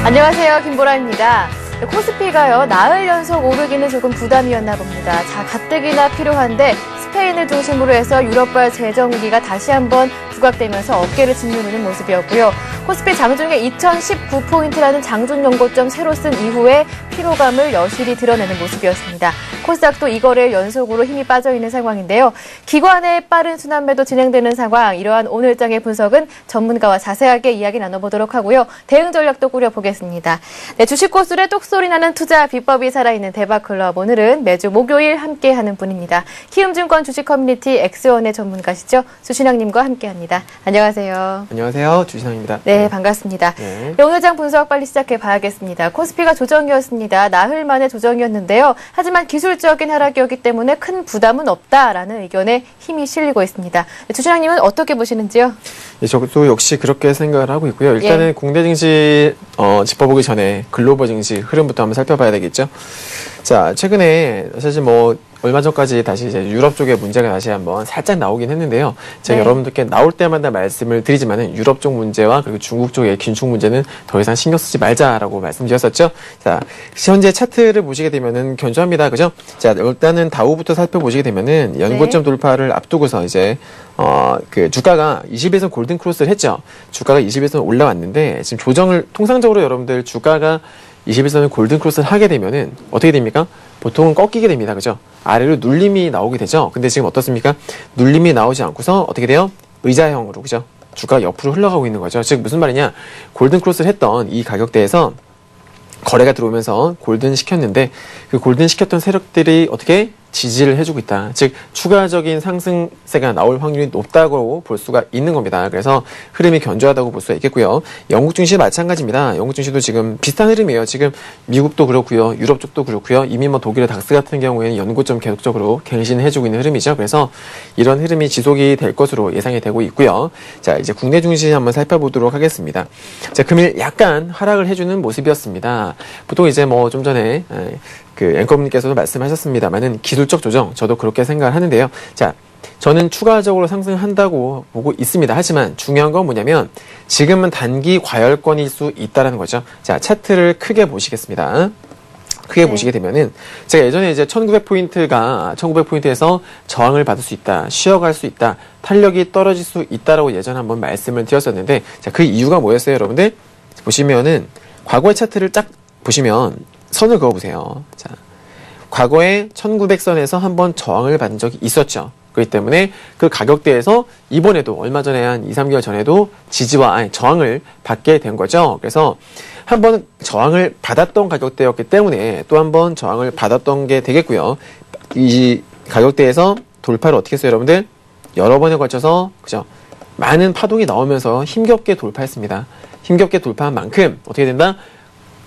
안녕하세요. 김보라입니다. 코스피가요, 나흘 연속 오르기는 조금 부담이었나 봅니다. 자, 가뜩이나 필요한데 스페인을 중심으로 해서 유럽발 재정위기가 다시 한번 부각되면서 어깨를 짓누르는 모습이었고요. 코스피 장중에 2019포인트라는 장중 연고점 새로 쓴 이후에 피로감을 여실히 드러내는 모습이었습니다. 코스닥도 이 거래일 연속으로 힘이 빠져있는 상황인데요. 기관의 빠른 순환매도 진행되는 상황, 이러한 오늘장의 분석은 전문가와 자세하게 이야기 나눠보도록 하고요. 대응 전략도 꾸려보겠습니다. 네, 주식 고수의 똑소리 나는 투자 비법이 살아있는 대박클럽, 오늘은 매주 목요일 함께하는 분입니다. 키움증권 주식 커뮤니티 엑스원의 전문가시죠. 수신영님과 함께합니다. 안녕하세요. 안녕하세요. 주신영입니다. 네, 반갑습니다. 네, 오늘장 분석 빨리 시작해봐야겠습니다. 코스피가 조정이었습니다. 나흘 만에 조정이었는데요. 하지만 기술적인 하락이었기 때문에 큰 부담은 없다라는 의견에 힘이 실리고 있습니다. 주신영님은 어떻게 보시는지요? 예, 저도 역시 그렇게 생각을 하고 있고요. 일단은 국내 증시 짚어보기 전에 글로벌 증시 흐름부터 한번 살펴봐야 되겠죠. 자, 최근에 사실 얼마 전까지 다시 이제 유럽 쪽의 문제가 다시 한번 살짝 나오긴 했는데요. 제가 여러분들께 나올 때마다 말씀을 드리지만은 유럽 쪽 문제와 그리고 중국 쪽의 긴축 문제는 더 이상 신경 쓰지 말자라고 말씀드렸었죠. 자, 현재 차트를 보시게 되면은 견조합니다. 그죠? 자, 일단은 다우부터 살펴보시게 되면은 연고점 돌파를 앞두고서 이제 주가가 20일선 골든 크로스를 했죠. 주가가 20일선 올라왔는데 지금 조정을 통상적으로 여러분들 주가가 21선을 골든 크로스를 하게 되면은 어떻게 됩니까? 보통은 꺾이게 됩니다. 그죠? 아래로 눌림이 나오게 되죠. 근데 지금 어떻습니까? 눌림이 나오지 않고서 어떻게 돼요? 의자형으로, 그죠? 주가가 옆으로 흘러가고 있는 거죠. 즉 무슨 말이냐? 골든 크로스를 했던 이 가격대에서 거래가 들어오면서 골든 시켰는데 그 골든 시켰던 세력들이 어떻게 지지를 해주고 있다. 즉 추가적인 상승세가 나올 확률이 높다고 볼 수가 있는 겁니다. 그래서 흐름이 견조하다고 볼 수가 있겠고요. 영국 증시 마찬가지입니다. 영국 증시도 지금 비슷한 흐름이에요. 지금 미국도 그렇고요. 유럽 쪽도 그렇고요. 이미 독일의 닥스 같은 경우에는 연고점 계속적으로 갱신해주고 있는 흐름이죠. 그래서 이런 흐름이 지속이 될 것으로 예상이 되고 있고요. 자, 이제 국내 증시 한번 살펴보도록 하겠습니다. 자, 금일 약간 하락을 해주는 모습이었습니다. 보통 이제 좀 전에 앵커분께서도 말씀하셨습니다만은 기술적 조정, 저도 그렇게 생각을 하는데요. 자, 저는 추가적으로 상승한다고 보고 있습니다. 하지만 중요한 건 뭐냐면 지금은 단기 과열권일 수 있다는 거죠. 자, 차트를 크게 보시겠습니다. 크게 보시게 되면은 제가 예전에 이제 1900포인트에서 저항을 받을 수 있다, 쉬어갈 수 있다, 탄력이 떨어질 수 있다라고 예전에 한번 말씀을 드렸었는데, 자, 그 이유가 뭐였어요, 여러분들? 보시면은 과거의 차트를 쫙 보시면 선을 그어보세요. 자, 과거에 1900선에서 한번 저항을 받은 적이 있었죠. 그렇기 때문에 그 가격대에서 이번에도 얼마 전에 한 2, 3개월 전에도 저항을 받게 된 거죠. 그래서 한번 저항을 받았던 가격대였기 때문에 또 한번 저항을 받았던 게 되겠고요. 이 가격대에서 돌파를 어떻게 했어요, 여러분들? 여러 번에 걸쳐서, 그죠? 많은 파동이 나오면서 힘겹게 돌파했습니다. 힘겹게 돌파한 만큼 어떻게 된다?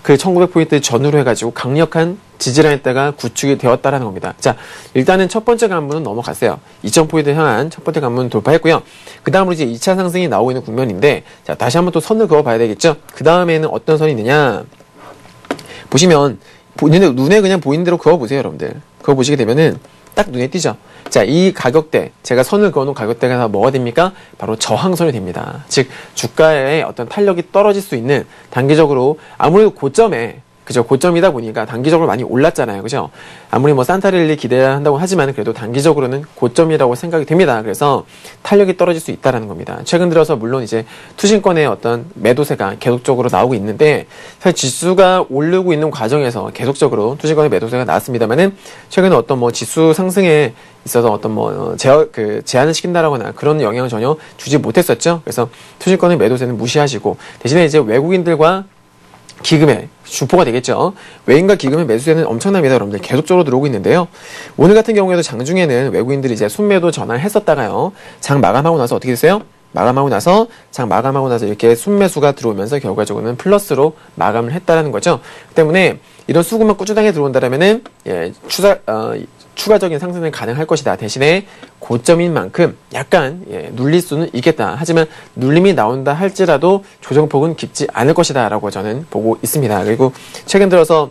그 1900포인트 전후로 해가지고 강력한 지지라인대가 구축이 되었다라는 겁니다. 자, 일단은 첫 번째 관문은 넘어갔어요. 2000포인트 향한 첫 번째 관문 돌파했고요. 그 다음으로 이제 2차 상승이 나오고 있는 국면인데, 자, 다시 한번 또 선을 그어봐야 되겠죠? 그 다음에는 어떤 선이 있느냐? 보시면, 눈에 그냥 보이는 대로 그어보세요, 여러분들. 그어보시게 되면은 딱 눈에 띄죠? 자, 이 가격대, 제가 선을 그어놓은 가격대가 다 뭐가 됩니까? 바로 저항선이 됩니다. 즉, 주가의 어떤 탄력이 떨어질 수 있는 단기적으로 아무래도 고점에, 그죠? 고점이다 보니까 단기적으로 많이 올랐잖아요. 그죠? 아무리 산타랠리 기대한다고 하지만 그래도 단기적으로는 고점이라고 생각이 됩니다. 그래서 탄력이 떨어질 수 있다는 겁니다. 최근 들어서 물론 이제 투신권의 어떤 매도세가 계속적으로 나오고 있는데, 사실 지수가 오르고 있는 과정에서 계속적으로 투신권의 매도세가 나왔습니다만은 최근에 어떤 지수 상승에 있어서 어떤 제한을 시킨다라거나 그런 영향을 전혀 주지 못했었죠. 그래서 투신권의 매도세는 무시하시고 대신에 이제 외국인들과 기금의 주포가 되겠죠. 외인과 기금의 매수세는 엄청납니다. 여러분들 계속적으로 들어오고 있는데요. 오늘 같은 경우에도 장중에는 외국인들이 이제 순매도 전환을 했었다가요. 장 마감하고 나서 어떻게 됐어요? 장 마감하고 나서 이렇게 순매수가 들어오면서 결과적으로는 플러스로 마감을 했다라는 거죠. 그 때문에 이런 수급만 꾸준하게 들어온다라면은 추가적인 상승은 가능할 것이다. 대신에 고점인 만큼 약간 눌릴 수는 있겠다. 하지만 눌림이 나온다 할지라도 조정폭은 깊지 않을 것이다 라고 저는 보고 있습니다. 그리고 최근 들어서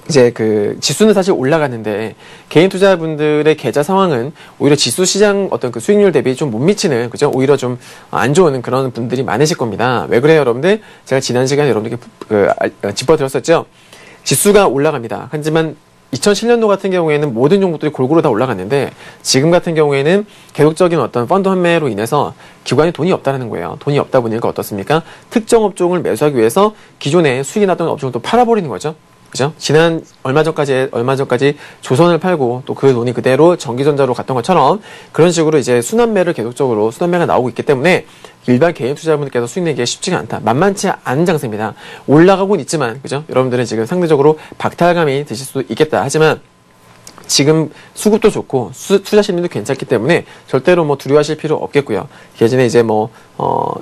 이제 그 지수는 사실 올라가는데 개인 투자분들의 계좌 상황은 오히려 지수 시장 어떤 그 수익률 대비 좀 못 미치는, 그죠? 오히려 좀 안 좋은 그런 분들이 많으실 겁니다. 왜 그래요, 여러분들? 제가 지난 시간에 여러분들께 짚어드렸었죠? 지수가 올라갑니다. 하지만 2007년도 같은 경우에는 모든 종목들이 골고루 다 올라갔는데 지금 같은 경우에는 계속적인 어떤 펀드 환매로 인해서 기관에 돈이 없다는 거예요. 돈이 없다 보니까 어떻습니까? 특정 업종을 매수하기 위해서 기존에 수익이 났던 업종을 또 팔아버리는 거죠. 그죠? 얼마 전까지 조선을 팔고 또 그 돈이 그대로 전기전자로 갔던 것처럼 그런 식으로 이제 순환매가 나오고 있기 때문에 일반 개인 투자자분들께서 수익 내기가 쉽지가 않다. 만만치 않은 장세입니다. 올라가고는 있지만, 그죠? 여러분들은 지금 상대적으로 박탈감이 드실 수도 있겠다. 하지만 지금 수급도 좋고 투자 심리도 괜찮기 때문에 절대로 뭐 두려워하실 필요 없겠고요. 예전에 이제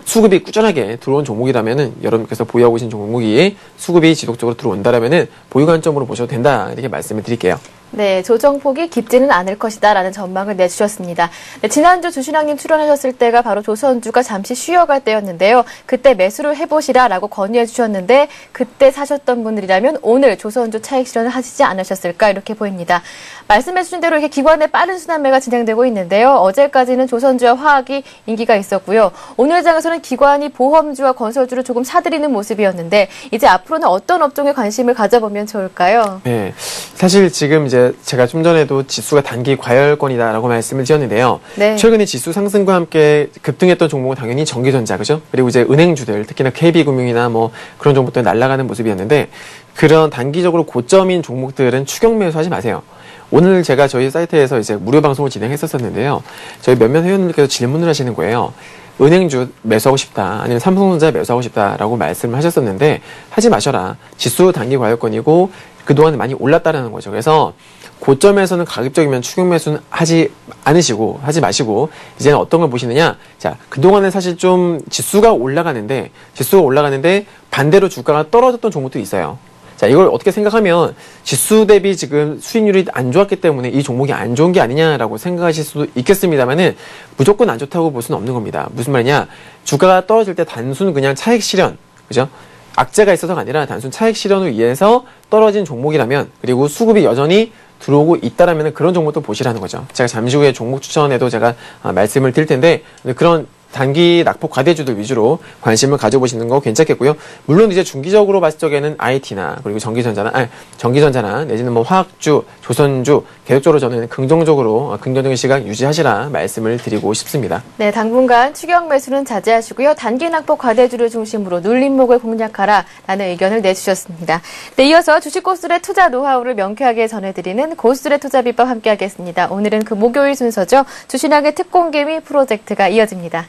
수급이 꾸준하게 들어온 종목이라면은 여러분께서 보유하고 계신 종목이 수급이 지속적으로 들어온다라면은 보유 관점으로 보셔도 된다. 이렇게 말씀을 드릴게요. 네, 조정폭이 깊지는 않을 것이다라는 전망을 내주셨습니다. 네, 지난주 주신왕님 출연하셨을 때가 바로 조선주가 잠시 쉬어갈 때였는데요. 그때 매수를 해보시라라고 건의해 주셨는데 그때 사셨던 분들이라면 오늘 조선주 차익 실현을 하시지 않으셨을까 이렇게 보입니다. 말씀해 주신 대로 이렇게 기관의 빠른 순환매가 진행되고 있는데요. 어제까지는 조선주와 화학이 인기가 있었고요. 오늘 장에서는 기관이 보험주와 건설주를 조금 사들이는 모습이었는데 이제 앞으로는 어떤 업종에 관심을 가져보면 좋을까요? 네, 사실 지금 이제 제가 좀 전에도 지수가 단기 과열권이다라고 말씀을 드렸는데요. 네. 최근에 지수 상승과 함께 급등했던 종목은 당연히 전기전자, 그죠? 그리고 이제 은행주들, 특히나 KB금융이나 뭐 그런 종목들 날아가는 모습이었는데 그런 단기적으로 고점인 종목들은 추격 매수하지 마세요. 오늘 제가 저희 사이트에서 이제 무료 방송을 진행했었는데요. 저희 몇몇 회원님께서 질문을 하시는 거예요. 은행주 매수하고 싶다, 아니면 삼성전자 매수하고 싶다라고 말씀을 하셨었는데 하지 마셔라. 지수 단기 과열권이고 그동안 많이 올랐다라는 거죠. 그래서 고점에서는 가급적이면 추격 매수는 하지 마시고 이제는 어떤 걸 보시느냐. 자, 그동안은 사실 좀 지수가 올라가는데 반대로 주가가 떨어졌던 종목도 있어요. 자, 이걸 어떻게 생각하면 지수 대비 지금 수익률이 안 좋았기 때문에 이 종목이 안 좋은 게 아니냐라고 생각하실 수도 있겠습니다만은 무조건 안 좋다고 볼 수는 없는 겁니다. 무슨 말이냐? 주가가 떨어질 때 단순 그냥 차익 실현, 그죠? 악재가 있어서가 아니라 단순 차익 실현을 위해서 떨어진 종목이라면, 그리고 수급이 여전히 들어오고 있다라면 그런 종목도 보시라는 거죠. 제가 잠시 후에 종목 추천에도 제가 말씀을 드릴 텐데 그런 단기 낙폭 과대주들 위주로 관심을 가져보시는 거 괜찮겠고요. 물론 이제 중기적으로 봤을 적에는 IT나 그리고 전기전자나 내지는 뭐 화학주, 조선주 계속적으로 저는 긍정적인 시각 유지하시라 말씀을 드리고 싶습니다. 네, 당분간 추격 매수는 자제하시고요. 단기 낙폭 과대주를 중심으로 눌림목을 공략하라라는 의견을 내주셨습니다. 네, 이어서 주식 고수들의 투자 노하우를 명쾌하게 전해드리는 고수들의 투자비법 함께하겠습니다. 오늘은 그 목요일 순서죠. 주신왕의 특공개미 프로젝트가 이어집니다.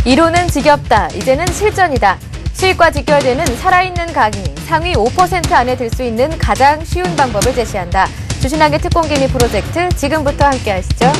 이론은 지겹다. 이제는 실전이다. 수익과 직결되는 살아있는 강의, 상위 5% 안에 들 수 있는 가장 쉬운 방법을 제시한다. 주신왕의 특공개미 프로젝트 지금부터 함께 하시죠.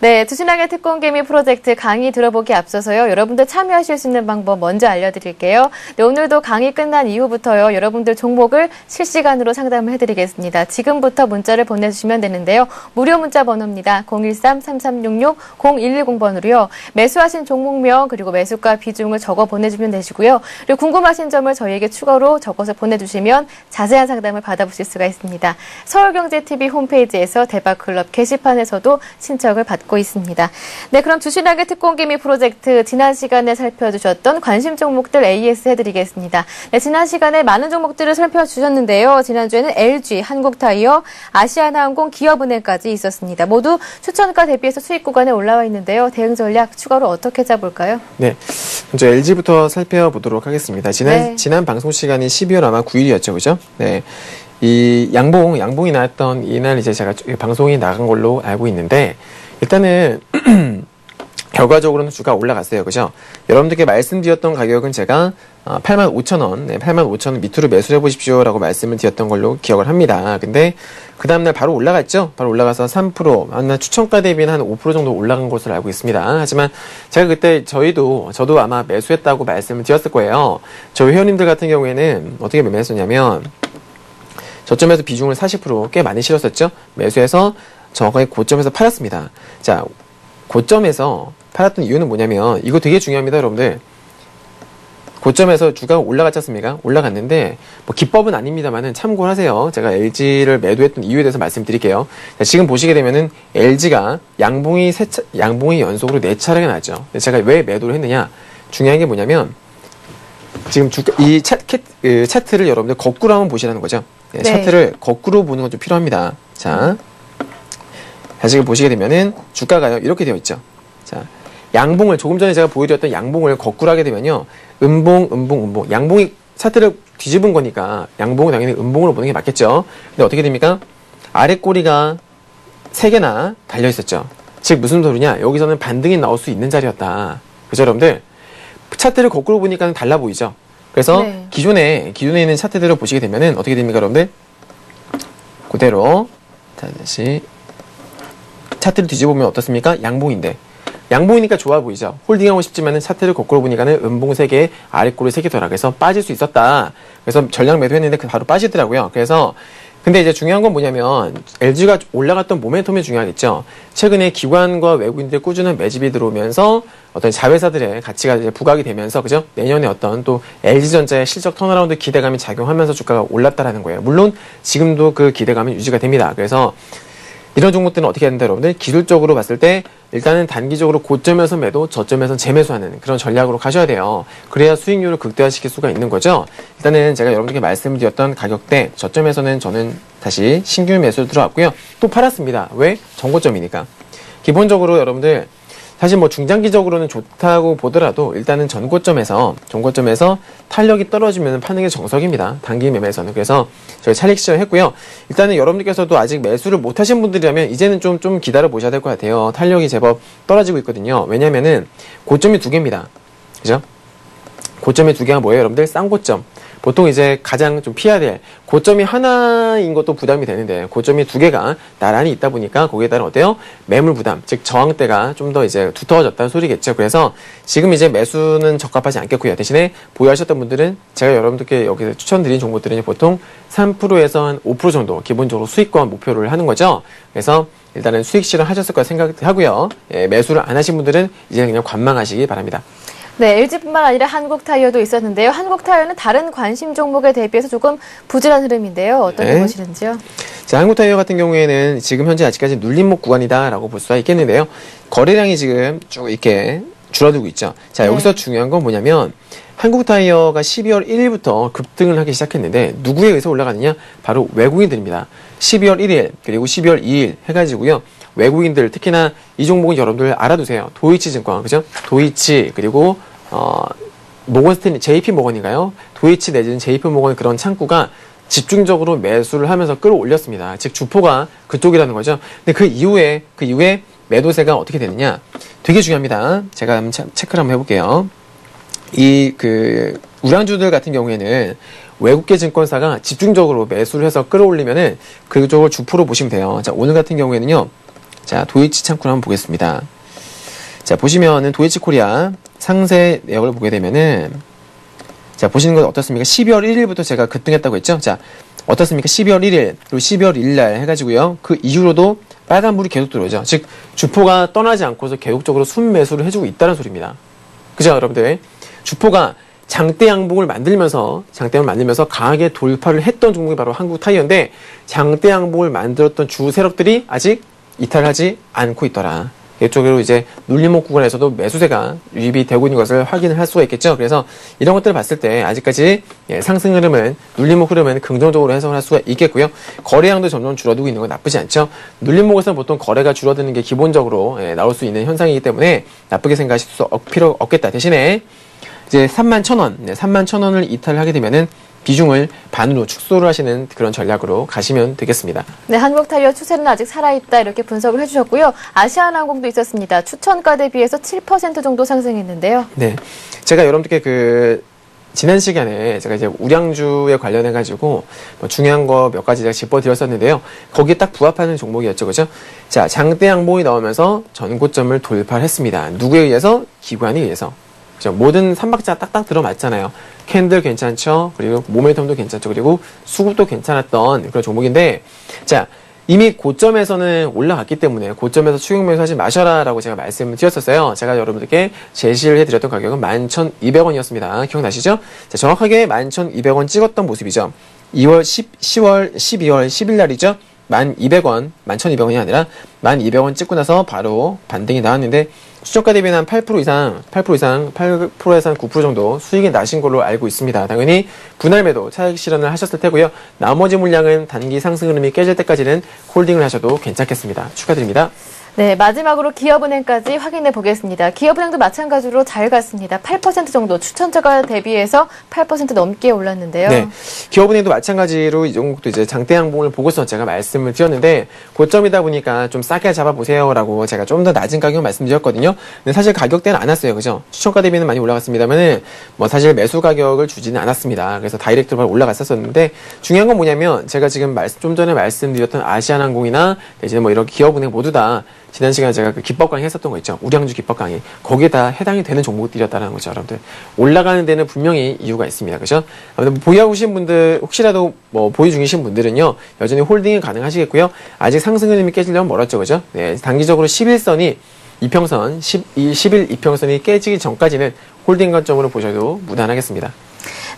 네, 주신왕의 특공개미 프로젝트 강의 들어보기 앞서서요. 여러분들 참여하실 수 있는 방법 먼저 알려드릴게요. 네, 오늘도 강의 끝난 이후부터요. 여러분들 종목을 실시간으로 상담을 해드리겠습니다. 지금부터 문자를 보내주시면 되는데요. 무료 문자 번호입니다. 013-3366-0110번으로요. 매수하신 종목명 그리고 매수가 비중을 적어 보내주면 되시고요. 그리고 궁금하신 점을 저희에게 추가로 적어서 보내주시면 자세한 상담을 받아보실 수가 있습니다. 서울경제TV 홈페이지에서 대박클럽 게시판에서도 신청을 받고 있습니다. 네, 그럼 주신왕의 특공개미 프로젝트 지난 시간에 살펴주셨던 관심 종목들 AS 해드리겠습니다. 네, 지난 시간에 많은 종목들을 살펴주셨는데요. 지난주에는 LG, 한국타이어, 아시아나항공, 기업은행까지 있었습니다. 모두 추천가 대비해서 수익 구간에 올라와 있는데요. 대응 전략 추가로 어떻게 짜볼까요? 네, 먼저 LG부터 살펴보도록 하겠습니다. 지난 방송 시간이 12월 아마 9일이었죠, 그죠? 네. 이 양봉이 나왔던 이날 이제 제가 방송이 나간 걸로 알고 있는데, 일단은 결과적으로는 주가 올라갔어요. 그죠? 여러분들께 말씀드렸던 가격은 제가 85,000원, 85,000원 밑으로 매수를 해보십시오 라고 말씀을 드렸던 걸로 기억을 합니다. 근데 그 다음날 바로 올라갔죠? 바로 올라가서 3%, 아마 추천가 대비는 한 5% 정도 올라간 것으로 알고 있습니다. 하지만 제가 그때 저도 아마 매수했다고 말씀을 드렸을 거예요. 저희 회원님들 같은 경우에는 어떻게 매매했었냐면 저점에서 비중을 40% 꽤 많이 실었었죠? 매수해서 정확하게 고점에서 팔았습니다. 자, 고점에서 팔았던 이유는 뭐냐면 이거 되게 중요합니다, 여러분들. 고점에서 주가가 올라갔지 않습니까? 올라갔는데 뭐 기법은 아닙니다만은 참고를 하세요. 제가 LG를 매도했던 이유에 대해서 말씀드릴게요. 자, 지금 보시게 되면은 LG가 양봉이 연속으로 4차례가 나죠. 제가 왜 매도를 했느냐? 중요한 게 뭐냐면 지금 이 차트를 여러분들 거꾸로 한번 보시라는 거죠. 네, 차트를 거꾸로 보는 건 좀 필요합니다. 자, 지금 보시게 되면은 주가가요 이렇게 되어 있죠. 자, 양봉을 조금 전에 제가 보여드렸던 양봉을 거꾸로 하게 되면요, 음봉. 양봉이 차트를 뒤집은 거니까 양봉은 당연히 음봉으로 보는 게 맞겠죠. 근데 어떻게 됩니까? 아래 꼬리가 3개나 달려 있었죠. 즉 무슨 소리냐? 여기서는 반등이 나올 수 있는 자리였다. 그죠, 여러분들? 차트를 거꾸로 보니까 달라 보이죠. 그래서 네. 기존에 있는 차트들을 보시게 되면은 어떻게 됩니까, 여러분들? 그대로 다시 차트를 뒤집으면 어떻습니까? 양봉이니까 좋아 보이죠. 홀딩하고 싶지만은 차트를 거꾸로 보니까는 음봉 3개, 아랫꼬리 3개 더라. 그래서 빠질 수 있었다. 그래서 전량 매도했는데 바로 빠지더라고요. 그래서 근데 이제 중요한 건 뭐냐면 LG가 올라갔던 모멘텀이 중요하겠죠. 최근에 기관과 외국인들의 꾸준한 매집이 들어오면서 어떤 자회사들의 가치가 이제 부각이 되면서, 그죠? 내년에 어떤 또 LG전자의 실적 턴어라운드 기대감이 작용하면서 주가가 올랐다라는 거예요. 물론 지금도 그 기대감이 유지가 됩니다. 그래서 이런 종목들은 어떻게 해야 된다, 여러분들? 기술적으로 봤을 때 일단은 단기적으로 고점에서 매도, 저점에서 재매수하는 그런 전략으로 가셔야 돼요. 그래야 수익률을 극대화시킬 수가 있는 거죠. 일단은 제가 여러분들께 말씀드렸던 가격대, 저점에서는 저는 다시 신규 매수를 들어왔고요. 또 팔았습니다. 왜? 정고점이니까. 기본적으로 여러분들 사실 뭐 중장기적으로는 좋다고 보더라도 일단은 전고점에서 탄력이 떨어지면 파는 게 정석입니다. 단기 매매에서는. 그래서 저희 차익 시절 했고요. 일단은 여러분들께서도 아직 매수를 못 하신 분들이라면 이제는 좀 기다려 보셔야 될 것 같아요. 탄력이 제법 떨어지고 있거든요. 왜냐면은 고점이 2개입니다. 그죠? 고점이 2개가 뭐예요, 여러분들? 쌍고점. 보통 이제 가장 좀 피해야 될 고점이 하나인 것도 부담이 되는데 고점이 2개가 나란히 있다 보니까 거기에 따른 어때요? 매물 부담, 즉 저항대가 좀 더 이제 두터워졌다는 소리겠죠. 그래서 지금 이제 매수는 적합하지 않겠고요. 대신에 보유하셨던 분들은 제가 여러분들께 여기서 추천드린 종목들은 보통 3%에서 한 5% 정도 기본적으로 수익과 목표를 하는 거죠. 그래서 일단은 수익 실현하셨을 거라 생각하고요. 매수를 안 하신 분들은 이제 그냥 관망하시기 바랍니다. 네, LG뿐만 아니라 한국타이어도 있었는데요. 한국타이어는 다른 관심 종목에 대비해서 조금 부진한 흐름인데요. 어떻게 네. 보시는지요? 자, 한국타이어 같은 경우에는 지금 현재 아직까지 눌림목 구간이다라고 볼 수가 있겠는데요. 거래량이 지금 쭉 이렇게 줄어들고 있죠. 자, 여기서 중요한 건 뭐냐면 한국타이어가 12월 1일부터 급등을 하기 시작했는데 누구에 의해서 올라가느냐? 바로 외국인들입니다. 12월 1일 그리고 12월 2일 해가지고요. 외국인들, 특히나 이 종목은 여러분들 알아두세요. 도이치증권, 그죠? 도이치, 그리고 모건스탠리, JP모건인가요? 도이치 내지는 JP모건 그런 창구가 집중적으로 매수를 하면서 끌어올렸습니다. 즉 주포가 그쪽이라는 거죠. 근데 그 이후에 매도세가 어떻게 되느냐? 되게 중요합니다. 제가 한번 체크를 한번 해볼게요. 우량주들 같은 경우에는 외국계 증권사가 집중적으로 매수를 해서 끌어올리면은 그쪽을 주포로 보시면 돼요. 자, 오늘 같은 경우에는요. 자, 도이치 창구를 한번 보겠습니다. 자, 보시면은 도이치 코리아 상세 내역을 보게 되면은 자, 보시는 건 어떻습니까? 12월 1일부터 제가 급등했다고 했죠? 자, 어떻습니까? 12월 1일, 그리고 12월 1일 날 해가지고요. 그 이후로도 빨간불이 계속 들어오죠. 즉, 주포가 떠나지 않고서 계속적으로 순매수를 해주고 있다는 소리입니다. 그죠, 여러분들? 주포가 장대 양봉을 만들면서 강하게 돌파를 했던 종목이 바로 한국타이어인데 장대 양봉을 만들었던 주 세력들이 아직 이탈하지 않고 있더라. 이쪽으로 이제 눌림목 구간에서도 매수세가 유입이 되고 있는 것을 확인을 할 수가 있겠죠. 그래서 이런 것들을 봤을 때 아직까지 상승 흐름은, 눌림목 흐름은 긍정적으로 해석을 할 수가 있겠고요. 거래량도 점점 줄어들고 있는 건 나쁘지 않죠. 눌림목에서는 보통 거래가 줄어드는 게 기본적으로 나올 수 있는 현상이기 때문에 나쁘게 생각하실 수 필요 없겠다. 대신에 이제 31,000원, 31,000원을 이탈을 하게 되면은 비중을 반으로 축소를 하시는 그런 전략으로 가시면 되겠습니다. 네, 한국타이어 추세는 아직 살아있다 이렇게 분석을 해주셨고요. 아시아나항공도 있었습니다. 추천가 대비해서 7% 정도 상승했는데요. 네, 제가 여러분들께 지난 시간에 제가 이제 우량주에 관련해가지고 중요한 거 몇 가지 제가 짚어드렸었는데요. 거기에 딱 부합하는 종목이었죠, 그죠? 자, 장대 양봉이 나오면서 전고점을 돌파를 했습니다. 누구에 의해서? 기관에 의해서. 그죠? 모든 3박자 딱딱 들어맞잖아요. 캔들 괜찮죠? 그리고 모멘텀도 괜찮죠? 그리고 수급도 괜찮았던 그런 종목인데, 자, 이미 고점에서는 올라갔기 때문에 고점에서 추격 매수 하지 마셔라라고 제가 말씀을 드렸었어요. 제가 여러분들께 제시를 해드렸던 가격은 11,200원이었습니다. 기억나시죠? 자, 정확하게 11,200원 찍었던 모습이죠. 10월, 12월, 10일 날이죠. 1,200원, 11,200원이 아니라 1,200원 찍고 나서 바로 반등이 나왔는데 수저가 대비는 한 8% 이상, 8%에서 한 9% 정도 수익이 나신 걸로 알고 있습니다. 당연히 분할 매도, 차익 실현을 하셨을 테고요. 나머지 물량은 단기 상승 흐름이 깨질 때까지는 홀딩을 하셔도 괜찮겠습니다. 축하드립니다. 네, 마지막으로 기업은행까지 확인해 보겠습니다. 기업은행도 마찬가지로 잘 갔습니다. 8% 정도 추천자가 대비해서 8% 넘게 올랐는데요. 네, 기업은행도 마찬가지로 이 종목도 이제 장대 양봉을 보고서 제가 말씀을 드렸는데 고점이다 보니까 좀 싸게 잡아보세요라고 제가 좀 더 낮은 가격 말씀드렸거든요. 근데 사실 가격대는 안 왔어요, 그죠? 추천가 대비는 많이 올라갔습니다만은 뭐 사실 매수 가격을 주지는 않았습니다. 그래서 다이렉트로 바로 올라갔었는데 중요한 건 뭐냐면 제가 지금 좀 전에 말씀드렸던 아시아나항공이나 이제 뭐 이런 기업은행 모두 다 지난 시간에 제가 그 기법 강의 했었던 거 있죠. 우량주 기법 강의. 거기에 다 해당이 되는 종목들이었다는 거죠, 여러분들. 올라가는 데는 분명히 이유가 있습니다. 그죠? 아무튼 보유하고 계신 분들, 혹시라도 뭐 보유 중이신 분들은요, 여전히 홀딩이 가능하시겠고요. 아직 상승 흐름이 깨지려면 멀었죠, 그죠? 네, 단기적으로 11선이 이평선, 11 이평선이 깨지기 전까지는 홀딩 관점으로 보셔도 무난하겠습니다.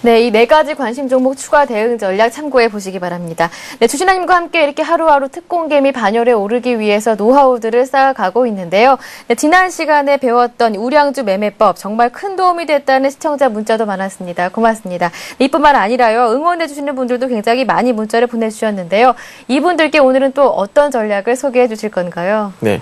네, 이 네 가지 관심 종목 추가 대응 전략 참고해 보시기 바랍니다. 네, 주신아님과 함께 이렇게 하루하루 특공개미 반열에 오르기 위해서 노하우들을 쌓아가고 있는데요. 네, 지난 시간에 배웠던 우량주 매매법 정말 큰 도움이 됐다는 시청자 문자도 많았습니다. 고맙습니다. 네, 이뿐만 아니라요. 응원해 주시는 분들도 굉장히 많이 문자를 보내주셨는데요. 이분들께 오늘은 또 어떤 전략을 소개해 주실 건가요? 네.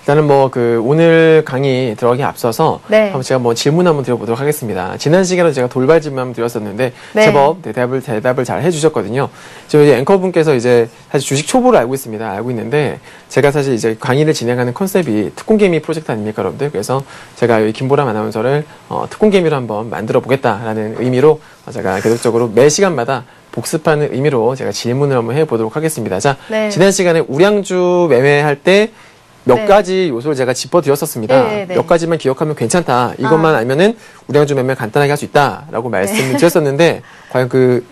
일단은 뭐 오늘 강의 들어가기 앞서서 네. 한번 제가 뭐 질문 한번 드려보도록 하겠습니다. 지난 시간에 제가 돌발 질문 한번 드렸었는데 네. 제법 대답을 잘 해주셨거든요. 저희 앵커분께서 이제 사실 주식 초보를 알고 있습니다. 알고 있는데 제가 사실 이제 강의를 진행하는 컨셉이 특공개미 프로젝트 아닙니까, 여러분들? 그래서 제가 이 김보람 아나운서를 특공개미로 한번 만들어 보겠다라는 의미로 제가 계속적으로 매 시간마다 복습하는 의미로 제가 질문을 한번 해보도록 하겠습니다. 자, 네. 지난 시간에 우량주 매매할 때 몇 네. 가지 요소를 제가 짚어드렸었습니다. 네, 네. 몇 가지만 기억하면 괜찮다. 이것만 알면은 우량주 매매 간단하게 할 수 있다라고 말씀을 드렸었는데 과연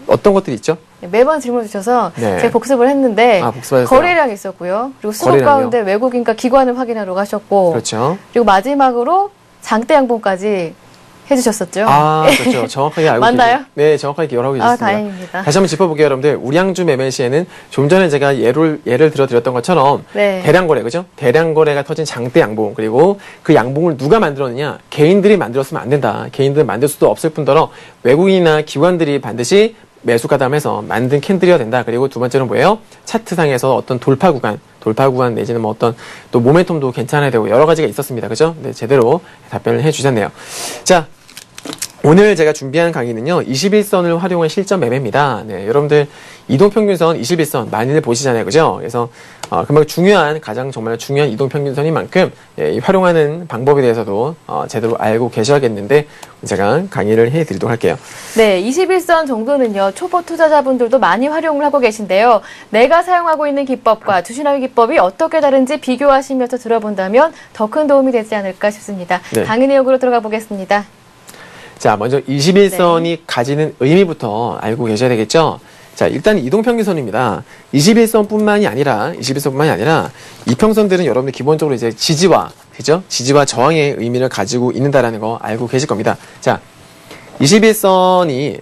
어떤 것들이 있죠? 네, 매번 질문 주셔서 네. 제가 복습을 했는데 복습하셨어요. 거래량 있었고요. 그리고 수급 거래량이요? 가운데 외국인과 기관을 확인하러 가셨고 그렇죠. 그리고 마지막으로 장대 양봉까지 해주셨었죠. 그렇죠. 정확하게 알고 맞나요? 네, 정확하게 기억하고 계셨습니다. 다행입니다. 다시 한번 짚어볼게요, 여러분들. 우량주 매매 시에는 좀 전에 제가 예를 들어드렸던 것처럼 네. 대량 거래, 그죠? 대량 거래가 터진 장대 양봉, 그리고 그 양봉을 누가 만들었느냐? 개인들이 만들었으면 안 된다. 개인들 만들 수도 없을 뿐더러 외국인이나 기관들이 반드시 매수 가담해서 만든 캔들이어야 된다. 그리고 두 번째는 뭐예요? 차트상에서 어떤 돌파 구간 내지는 뭐 어떤 또 모멘텀도 괜찮아야 되고 여러 가지가 있었습니다. 그죠? 네, 제대로 답변을 해 주셨네요. 자, 오늘 제가 준비한 강의는요, 21선을 활용한 실전 매매입니다. 네, 여러분들, 이동평균선 21선 많이들 보시잖아요. 그죠? 그래서, 그만큼 가장 정말 중요한 이동평균선인 만큼, 이 활용하는 방법에 대해서도, 제대로 알고 계셔야겠는데, 제가 강의를 해 드리도록 할게요. 네, 21선 정도는요, 초보 투자자분들도 많이 활용을 하고 계신데요. 내가 사용하고 있는 기법과 주신아의 기법이 어떻게 다른지 비교하시면서 들어본다면 더 큰 도움이 되지 않을까 싶습니다. 네. 강의 내용으로 들어가 보겠습니다. 자, 먼저 21선이 가지는 의미부터 알고 계셔야 되겠죠? 자, 일단 이동평균선입니다. 21선뿐만이 아니라, 이평선들은 여러분들 기본적으로 이제 그죠? 지지와 저항의 의미를 가지고 있는다라는 거 알고 계실 겁니다. 자, 21선이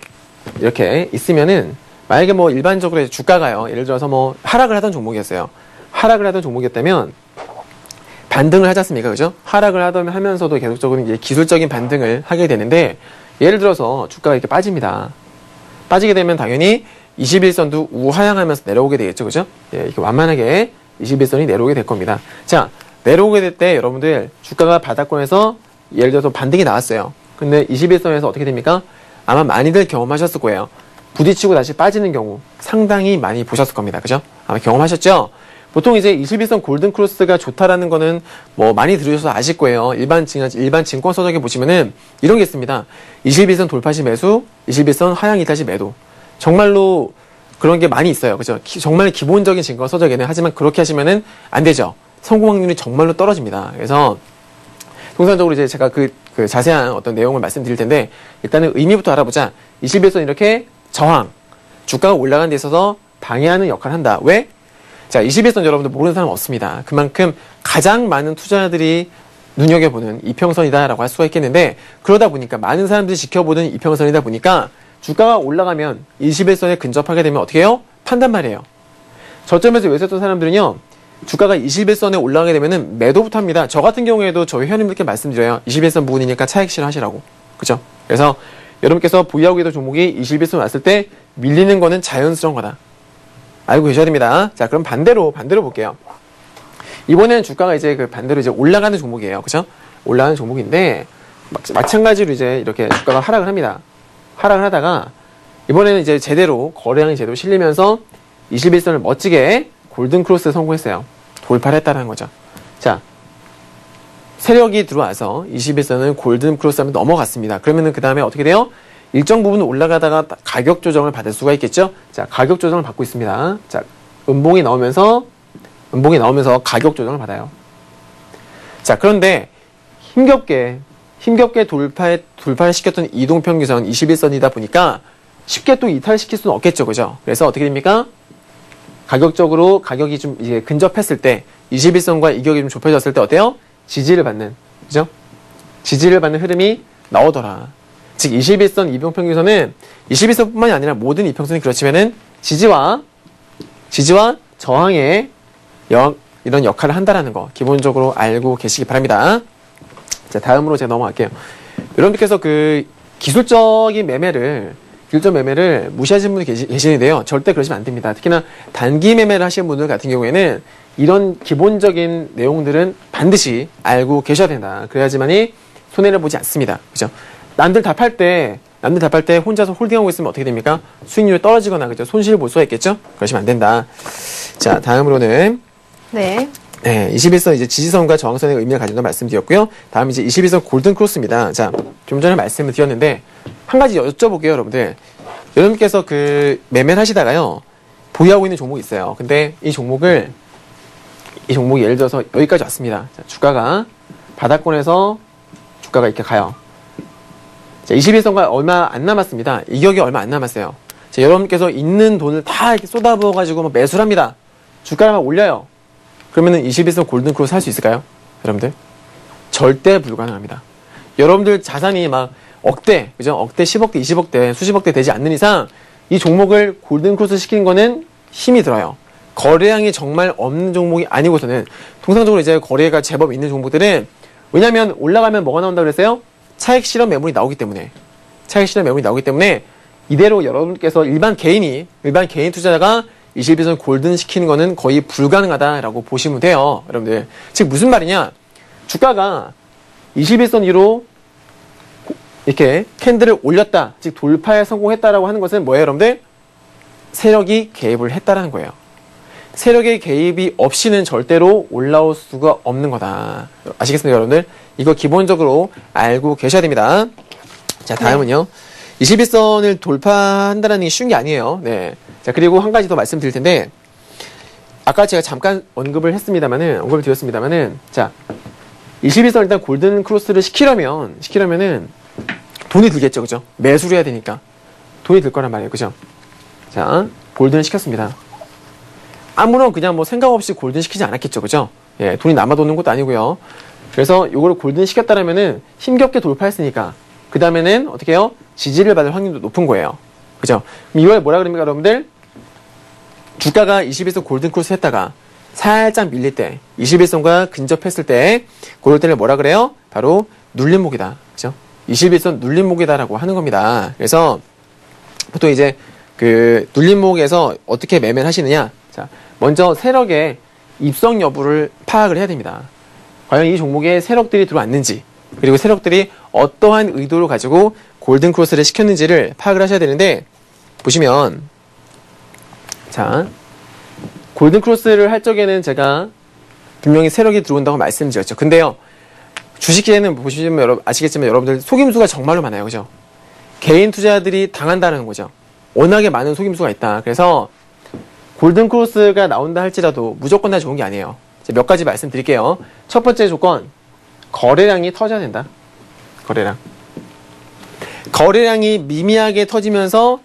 이렇게 있으면은, 만약에 뭐 일반적으로 주가가요, 예를 들어서 뭐 하락을 하던 종목이었어요. 하락을 하던 종목이었다면, 반등을 하지 않습니까? 그죠? 하락을 하면서도 계속적으로 이제 기술적인 반등을 하게 되는데, 예를 들어서 주가가 이렇게 빠집니다. 빠지게 되면 당연히 21선도 우하향하면서 내려오게 되겠죠. 그죠? 예, 이렇게 완만하게 21선이 내려오게 될 겁니다. 자, 내려오게 될 때 여러분들 주가가 바닥권에서 예를 들어서 반등이 나왔어요. 근데 21선에서 어떻게 됩니까? 아마 많이들 경험하셨을 거예요. 부딪히고 다시 빠지는 경우 상당히 많이 보셨을 겁니다. 그죠? 아마 경험하셨죠? 보통 이제 21선 골든 크로스가 좋다라는 거는 뭐 많이 들으셔서 아실 거예요. 일반 증권 서적에 보시면은 이런 게 있습니다. 21선 돌파 시 매수, 21선 하향 이탈 시 매도. 정말로 그런 게 많이 있어요. 그죠? 정말 기본적인 증권 서적에는. 하지만 그렇게 하시면은 안 되죠. 성공 확률이 정말로 떨어집니다. 그래서 통상적으로 이제 제가 그 자세한 어떤 내용을 말씀드릴 텐데 일단은 의미부터 알아보자. 21선 이렇게 저항, 주가가 올라가는 데 있어서 방해하는 역할을 한다. 왜? 자, 21선 여러분들 모르는 사람 없습니다. 그만큼 가장 많은 투자자들이 눈여겨보는 이평선이다라고 할 수가 있겠는데, 그러다 보니까 많은 사람들이 지켜보는 이평선이다 보니까 주가가 올라가면 21선에 근접하게 되면 어떻게 해요? 판단 말이에요. 저점에서 매수했던 사람들은요, 주가가 21선에 올라가게 되면은 매도부터 합니다. 저 같은 경우에도 저희 회원님들께 말씀드려요. 21선 부분이니까 차익 실현하시라고. 그죠? 그래서 여러분께서 보유하고 계신 종목이 21선 왔을 때 밀리는 거는 자연스러운 거다. 알고 계셔야 됩니다. 자, 그럼 반대로 볼게요. 이번에는 주가가 이제 그 반대로 이제 올라가는 종목이에요. 그죠? 올라가는 종목인데, 마찬가지로 이제 이렇게 주가가 하락을 합니다. 하락을 하다가, 이번에는 이제 제대로, 거래량이 제대로 실리면서 21선을 멋지게 골든크로스 성공했어요. 돌파를 했다는 거죠. 자, 세력이 들어와서 21선은 골든크로스 하면 넘어갔습니다. 그러면은 그 다음에 어떻게 돼요? 일정 부분 올라가다가 가격 조정을 받을 수가 있겠죠? 자, 가격 조정을 받고 있습니다. 자, 음봉이 나오면서 가격 조정을 받아요. 자, 그런데 힘겹게 돌파를 시켰던 이동평균선 21선이다 보니까 쉽게 또 이탈시킬 수는 없겠죠. 그죠? 그래서 어떻게 됩니까? 가격적으로 가격이 좀 이제 근접했을 때 21선과 이격이 좀 좁혀졌을 때 어때요? 지지를 받는, 그죠? 지지를 받는 흐름이 나오더라. 즉 21선 이동평균선은 21선뿐만이 아니라 모든 이평선이 그렇지만은 지지와 저항의 이런 역할을 한다라는 거 기본적으로 알고 계시기 바랍니다. 자, 다음으로 제가 넘어갈게요. 여러분들께서 그 기술적 매매를 무시하시는 분이 계시는데요. 절대 그러시면 안 됩니다. 특히나 단기 매매를 하시는 분들 같은 경우에는 이런 기본적인 내용들은 반드시 알고 계셔야 된다. 그래야지만이 손해를 보지 않습니다. 그죠? 남들 다 팔 때 혼자서 홀딩하고 있으면 어떻게 됩니까? 수익률이 떨어지거나, 그죠? 손실을 볼 수가 있겠죠? 그러시면 안 된다. 자, 다음으로는. 네, 21선 이제 지지선과 저항선의 의미를 가진다고 말씀드렸고요. 다음 이제 21선 골든크로스입니다. 자, 좀 전에 말씀을 드렸는데, 한 가지 여쭤볼게요, 여러분들. 여러분께서 그 매매를 하시다가요, 보유하고 있는 종목이 있어요. 근데 이 종목이 예를 들어서 여기까지 왔습니다. 자, 주가가 바닥권에서 주가가 이렇게 가요. 자, 21선과 얼마 안 남았습니다. 이격이 얼마 안 남았어요. 자, 여러분께서 있는 돈을 다 이렇게 쏟아부어가지고 막 매수를 합니다. 주가를 막 올려요. 그러면은 21선 골든크로스 할 수 있을까요? 여러분들? 절대 불가능합니다. 여러분들 자산이 막 억대, 그죠? 억대, 10억대, 20억대, 수십억대 되지 않는 이상 이 종목을 골든크로스 시키는 거는 힘이 들어요. 거래량이 정말 없는 종목이 아니고서는 통상적으로 이제 거래가 제법 있는 종목들은 왜냐면 올라가면 뭐가 나온다고 그랬어요? 차익 실현 매물이 나오기 때문에 이대로 여러분께서 일반 개인 투자자가 21선 골든 시키는 거는 거의 불가능하다라고 보시면 돼요. 여러분들. 즉 무슨 말이냐? 주가가 21선 위로 이렇게 캔들을 올렸다. 즉 돌파에 성공했다라고 하는 것은 뭐예요, 여러분들? 세력이 개입을 했다라는 거예요. 세력의 개입이 없이는 절대로 올라올 수가 없는 거다. 아시겠습니까, 여러분들? 이거 기본적으로 알고 계셔야 됩니다. 자, 다음은요. 21선을 돌파한다는 게 쉬운 게 아니에요. 네. 자, 그리고 한 가지 더 말씀드릴 텐데, 아까 제가 잠깐 언급을 드렸습니다만은, 자, 21선 일단 골든 크로스를 시키려면은 돈이 들겠죠, 그죠? 매수를 해야 되니까. 돈이 들 거란 말이에요, 그죠? 자, 골든 시켰습니다. 아무런 그냥 뭐 생각 없이 골든 시키지 않았겠죠, 그죠? 예, 돈이 남아도는 것도 아니고요. 그래서 요거를 골든 시켰다라면은 힘겹게 돌파했으니까 그 다음에는 어떻게 해요? 지지를 받을 확률도 높은 거예요. 그죠? 그럼 이거에 뭐라 그럽니까, 여러분들? 주가가 21선 골든 크로스 했다가 살짝 밀릴 때, 21선과 근접했을 때, 그럴 때는 뭐라 그래요? 바로 눌림목이다. 그죠? 21선 눌림목이다라고 하는 겁니다. 그래서 보통 이제 그 눌림목에서 어떻게 매매를 하시느냐? 자, 먼저 세력의 입성 여부를 파악을 해야 됩니다. 과연 이 종목에 세력들이 들어왔는지, 그리고 세력들이 어떠한 의도를 가지고 골든 크로스를 시켰는지를 파악을 하셔야 되는데, 보시면, 자, 골든 크로스를 할 적에는 제가 분명히 세력이 들어온다고 말씀드렸죠. 근데요, 주식시장에는 보시면 아시겠지만 여러분들 속임수가 정말로 많아요. 그죠? 개인 투자자들이 당한다는 거죠. 워낙에 많은 속임수가 있다. 그래서 골든 크로스가 나온다 할지라도 무조건 다 좋은 게 아니에요. 몇 가지 말씀드릴게요. 첫 번째 조건, 거래량이 터져야 된다. 거래량이 미미하게 터지면서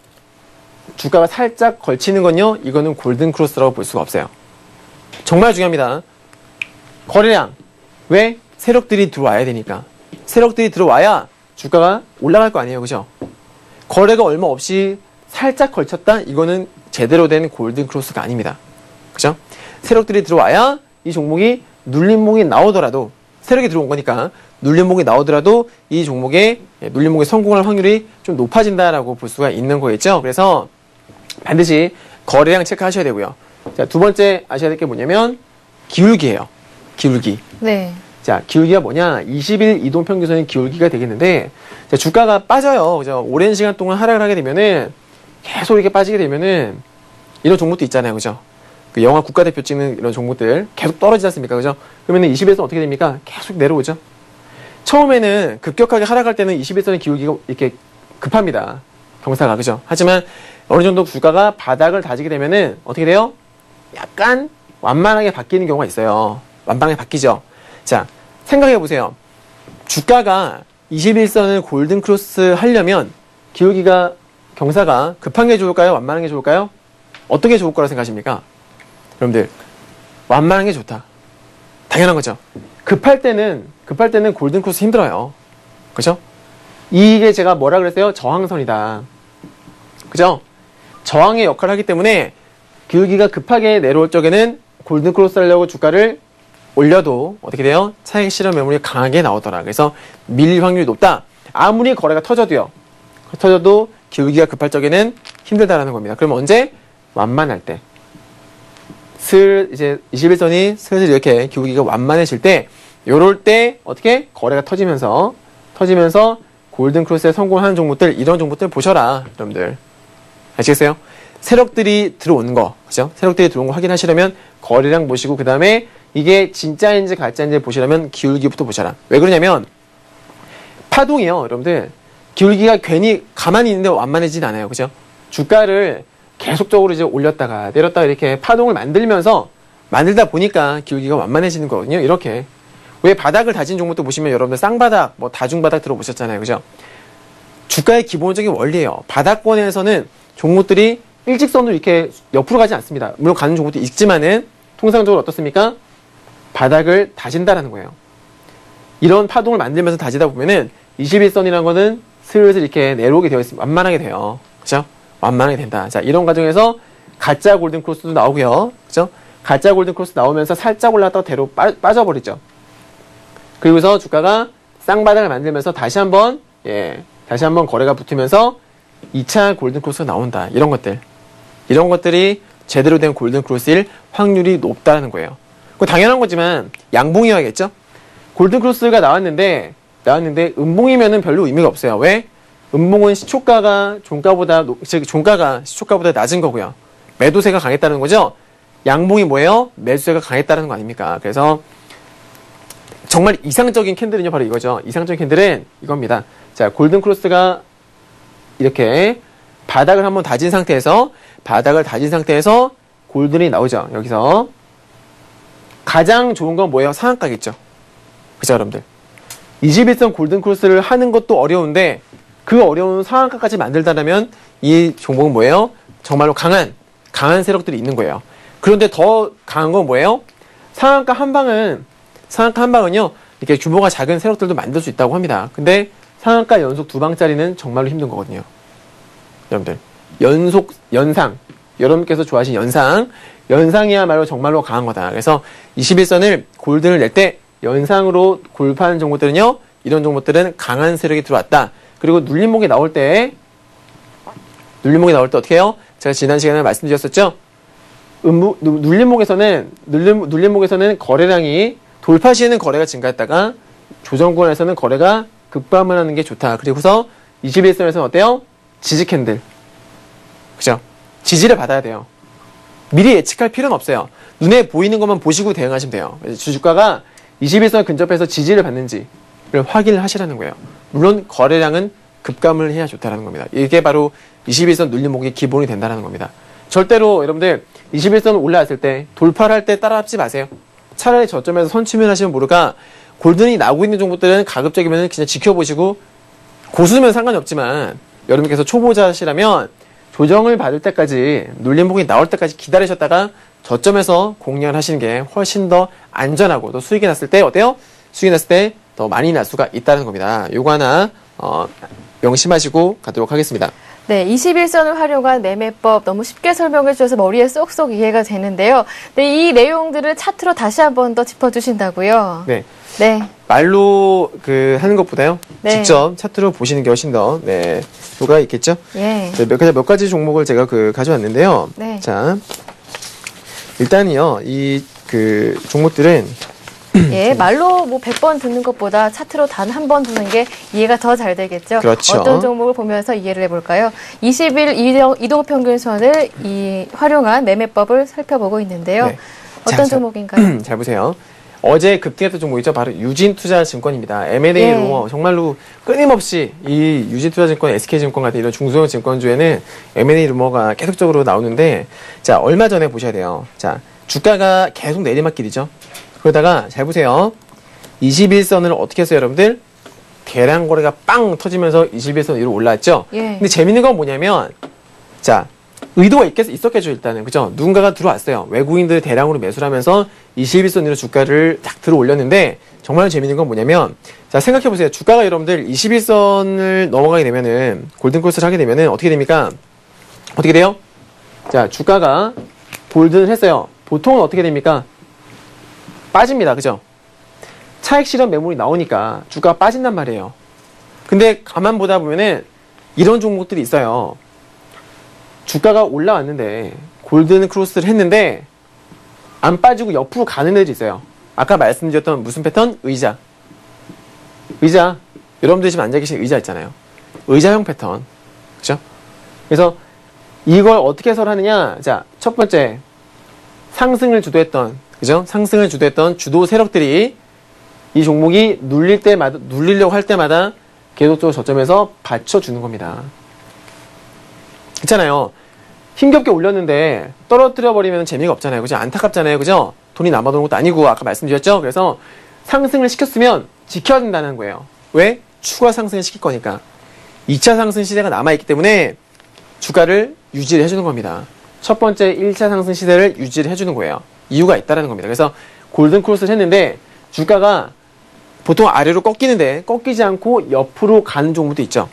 주가가 살짝 걸치는 건요, 이거는 골든 크로스라고 볼 수가 없어요. 정말 중요합니다. 거래량. 왜? 세력들이 들어와야 되니까. 세력들이 들어와야 주가가 올라갈 거 아니에요. 그죠? 거래가 얼마 없이 살짝 걸쳤다? 이거는 제대로 된 골든 크로스가 아닙니다. 그죠? 세력들이 들어와야 이 종목이 눌림목이 나오더라도, 세력이 들어온 거니까 눌림목이 나오더라도 이 종목의 눌림목에 성공할 확률이 좀 높아진다라고 볼 수가 있는 거겠죠. 그래서 반드시 거래량 체크하셔야 되고요. 자, 두 번째 아셔야 될 게 뭐냐면 기울기예요. 기울기. 네. 자, 기울기가 뭐냐? 20일 이동평균선이 기울기가 되겠는데, 자, 주가가 빠져요. 그죠? 오랜 시간 동안 하락을 하게 되면은, 계속 이렇게 빠지게 되면은, 이런 종목도 있잖아요. 그죠? 그 영화 국가대표 찍는 이런 종목들 계속 떨어지지 않습니까? 그죠? 그러면은 21선 어떻게 됩니까? 계속 내려오죠? 처음에는 급격하게 하락할 때는 21선의 기울기가 이렇게 급합니다. 경사가. 그죠? 하지만 어느 정도 주가가 바닥을 다지게 되면은 어떻게 돼요? 약간 완만하게 바뀌는 경우가 있어요. 완만하게 바뀌죠? 자, 생각해 보세요. 주가가 21선을 골든 크로스 하려면 기울기가 경사가 급한 게 좋을까요? 완만한 게 좋을까요? 어떻게 좋을 거라 생각하십니까? 여러분들, 완만한 게 좋다. 당연한 거죠. 급할 때는 골든 크로스 힘들어요. 그죠? 이게 제가 뭐라 그랬어요? 저항선이다. 그죠? 저항의 역할을 하기 때문에 기울기가 급하게 내려올 적에는 골든 크로스 하려고 주가를 올려도 어떻게 돼요? 차익 실현 매물이 강하게 나오더라. 그래서 밀릴 확률이 높다. 아무리 거래가 터져도요. 터져도 기울기가 급할 적에는 힘들다라는 겁니다. 그럼 언제? 완만할 때. 이제 21선이 슬슬 이렇게 기울기가 완만해질 때, 요럴 때 어떻게? 거래가 터지면서 골든 크로스에 성공하는 종목들, 이런 종목들 보셔라. 여러분들. 아시겠어요? 세력들이 들어온 거, 그죠? 세력들이 들어온 거 확인하시려면 거래량 보시고, 그 다음에 이게 진짜인지 가짜인지 보시려면 기울기부터 보셔라. 왜 그러냐면, 파동이요, 여러분들. 기울기가 괜히 가만히 있는데 완만해지진 않아요. 그죠? 주가를 계속적으로 이제 올렸다가 내렸다가 이렇게 파동을 만들다 보니까 기울기가 완만해지는 거거든요. 이렇게. 왜 바닥을 다진 종목도 보시면 여러분들 쌍바닥, 뭐 다중바닥 들어보셨잖아요. 그죠? 주가의 기본적인 원리예요. 바닥권에서는 종목들이 일직선으로 이렇게 옆으로 가지 않습니다. 물론 가는 종목도 있지만은 통상적으로 어떻습니까? 바닥을 다진다라는 거예요. 이런 파동을 만들면서 다지다 보면은 21선이라는 거는 슬슬 이렇게 내려오게 되어 있습니다. 완만하게 돼요. 그죠? 완만하게 된다. 자, 이런 과정에서 가짜 골든 크로스도 나오고요. 그죠? 가짜 골든 크로스 나오면서 살짝 올라갔다가 대로 빠져버리죠. 그리고서 주가가 쌍바닥을 만들면서 다시 한번 거래가 붙으면서 2차 골든 크로스가 나온다. 이런 것들이 제대로 된 골든 크로스일 확률이 높다는 거예요. 그거 당연한 거지만 양봉이어야겠죠? 골든 크로스가 나왔는데 음봉이면은 별로 의미가 없어요. 왜? 음봉은 시초가가 종가보다 낮은 거고요. 매도세가 강했다는 거죠. 양봉이 뭐예요? 매수세가 강했다는 거 아닙니까? 그래서 정말 이상적인 캔들은요, 바로 이거죠. 이상적인 캔들은 이겁니다. 자, 골든 크로스가 이렇게 바닥을 한번 다진 상태에서 골든이 나오죠. 여기서 가장 좋은 건 뭐예요? 상한가겠죠. 그죠, 여러분들? 21선 골든 크로스를 하는 것도 어려운데 그 어려운 상한가까지 만들다라면 이 종목은 뭐예요? 정말로 강한 세력들이 있는 거예요. 그런데 더 강한 건 뭐예요? 상한가 한 방은요, 이렇게 규모가 작은 세력들도 만들 수 있다고 합니다. 근데 상한가 연속 2방짜리는 정말로 힘든 거거든요. 여러분들. 연상. 여러분께서 좋아하시는 연상이야말로 정말로 강한 거다. 그래서 21선을 골든을 낼 때 연상으로 골파하는 종목들은요, 이런 종목들은 강한 세력이 들어왔다. 그리고 눌림목이 나올 때 어떻게 해요? 제가 지난 시간에 말씀드렸었죠? 눌림목에서는 거래량이 돌파 시에는 거래가 증가했다가 조정권에서는 거래가 급감을 하는 게 좋다. 그리고서 21선에서는 어때요? 지지 캔들. 그죠? 지지를 받아야 돼요. 미리 예측할 필요는 없어요. 눈에 보이는 것만 보시고 대응하시면 돼요. 주가가 21선 근접해서 지지를 받는지를 확인을 하시라는 거예요. 물론 거래량은 급감을 해야 좋다는 겁니다. 이게 바로 21선 눌림목의 기본이 된다는 겁니다. 절대로 여러분들 21선 올라왔을 때 돌파를 할 때 따라잡지 마세요. 차라리 저점에서 선취면 하시면 모를까 골든이 나오고 있는 종목들은 가급적이면 그냥 지켜보시고 고수면 상관이 없지만 여러분께서 초보자시라면 조정을 받을 때까지 눌림목이 나올 때까지 기다리셨다가 저점에서 공략을 하시는 게 훨씬 더 안전하고 또 수익이 났을 때 어때요? 수익이 났을 때 더 많이 날 수가 있다는 겁니다. 요거 하나 명심하시고 가도록 하겠습니다. 네, 21선을 활용한 매매법 너무 쉽게 설명해 주셔서 머리에 쏙쏙 이해가 되는데요. 네, 이 내용들을 차트로 다시 한 번 더 짚어주신다고요? 네. 네. 말로 하는 것보다요. 네. 직접 차트로 보시는 게 훨씬 더 효과가 있겠죠. 예. 네, 몇 가지 종목을 제가 가져왔는데요. 네. 자, 일단은요, 종목들은 예, 말로 뭐 100번 듣는 것보다 차트로 단 한 번 보는 게 이해가 더 잘 되겠죠. 그렇죠. 어떤 종목을 보면서 이해를 해볼까요? 20일 이동평균선을 활용한 매매법을 살펴보고 있는데요. 네. 어떤 종목인가요? 잘 보세요. 어제 급등했던 종목이죠. 바로 유진투자증권입니다. M&A 예. 루머 정말로 끊임없이 이 유진투자증권, SK증권 같은 이런 중소형 증권주에는 M&A 루머가 계속적으로 나오는데, 자, 얼마 전에 보셔야 돼요. 자, 주가가 계속 내리막길이죠. 그러다가 잘 보세요. 21선을 어떻게 했어요, 여러분들? 대량 거래가 빵 터지면서 21선 위로 올라왔죠. 예. 근데 재밌는 건 뭐냐면, 자, 의도가 있었겠죠, 일단은. 그죠? 누군가가 들어왔어요. 외국인들 대량으로 매수를 하면서 21선 위로 주가를 딱 들어 올렸는데, 정말 재밌는 건 뭐냐면, 자, 생각해보세요. 주가가 여러분들 21선을 넘어가게 되면은, 골든크로스를 하게 되면은, 어떻게 됩니까? 어떻게 돼요? 자, 주가가 골든을 했어요. 보통은 어떻게 됩니까? 빠집니다. 그죠? 차익 실현 매물이 나오니까 주가가 빠진단 말이에요. 근데 가만 보다 보면은 이런 종목들이 있어요. 주가가 올라왔는데 골든 크로스를 했는데 안 빠지고 옆으로 가는 애들이 있어요. 아까 말씀드렸던 무슨 패턴? 의자. 여러분들이 지금 앉아 계신 의자 있잖아요. 의자형 패턴. 그죠? 그래서 이걸 어떻게 해설하느냐? 자, 첫 번째 상승을 주도했던, 그죠? 상승을 주도했던 주도 세력들이 이 종목이 눌리려고 할 때마다 계속적으로 저점에서 받쳐주는 겁니다. 있잖아요. 힘겹게 올렸는데 떨어뜨려버리면 재미가 없잖아요. 그죠? 안타깝잖아요. 그죠? 돈이 남아도는 것도 아니고, 아까 말씀드렸죠? 그래서 상승을 시켰으면 지켜야 된다는 거예요. 왜? 추가 상승을 시킬 거니까. 2차 상승 시대가 남아있기 때문에 주가를 유지를 해주는 겁니다. 첫 번째 1차 상승 시대를 유지를 해주는 거예요. 이유가 있다는 겁니다. 그래서 골든 크로스를 했는데 주가가 보통 아래로 꺾이는데 꺾이지 않고 옆으로 가는 종목도 있죠.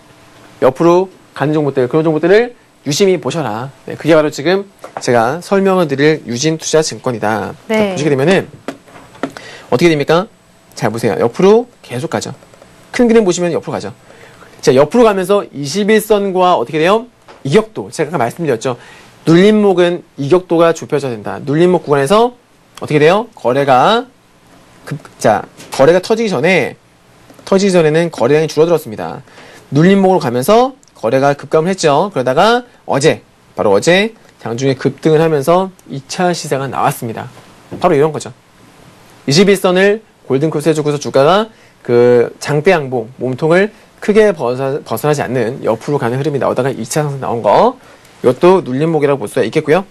옆으로 가는 종목들, 그런 종목들을 유심히 보셔라. 네, 그게 바로 지금 제가 설명을 드릴 유진투자증권이다. 네. 자, 보시게 되면은 어떻게 됩니까? 잘 보세요. 옆으로 계속 가죠. 큰 그림 보시면 옆으로 가죠. 자, 옆으로 가면서 21선과 어떻게 돼요? 이격도. 제가 아까 말씀드렸죠. 눌림목은 이격도가 좁혀져야 된다. 눌림목 구간에서 어떻게 돼요? 거래가 터지기 전에는 거래량이 줄어들었습니다. 눌림목으로 가면서 거래가 급감을 했죠. 그러다가 바로 어제 장중에 급등을 하면서 2차 시세가 나왔습니다. 바로 이런 거죠. 21선을 골든크로스 해주고서 주가가 장대 양봉, 몸통을 크게 벗어나지 않는 옆으로 가는 흐름이 나오다가 2차 상승 나온 거. 이것도 눌림목이라고 볼 수가 있겠고요.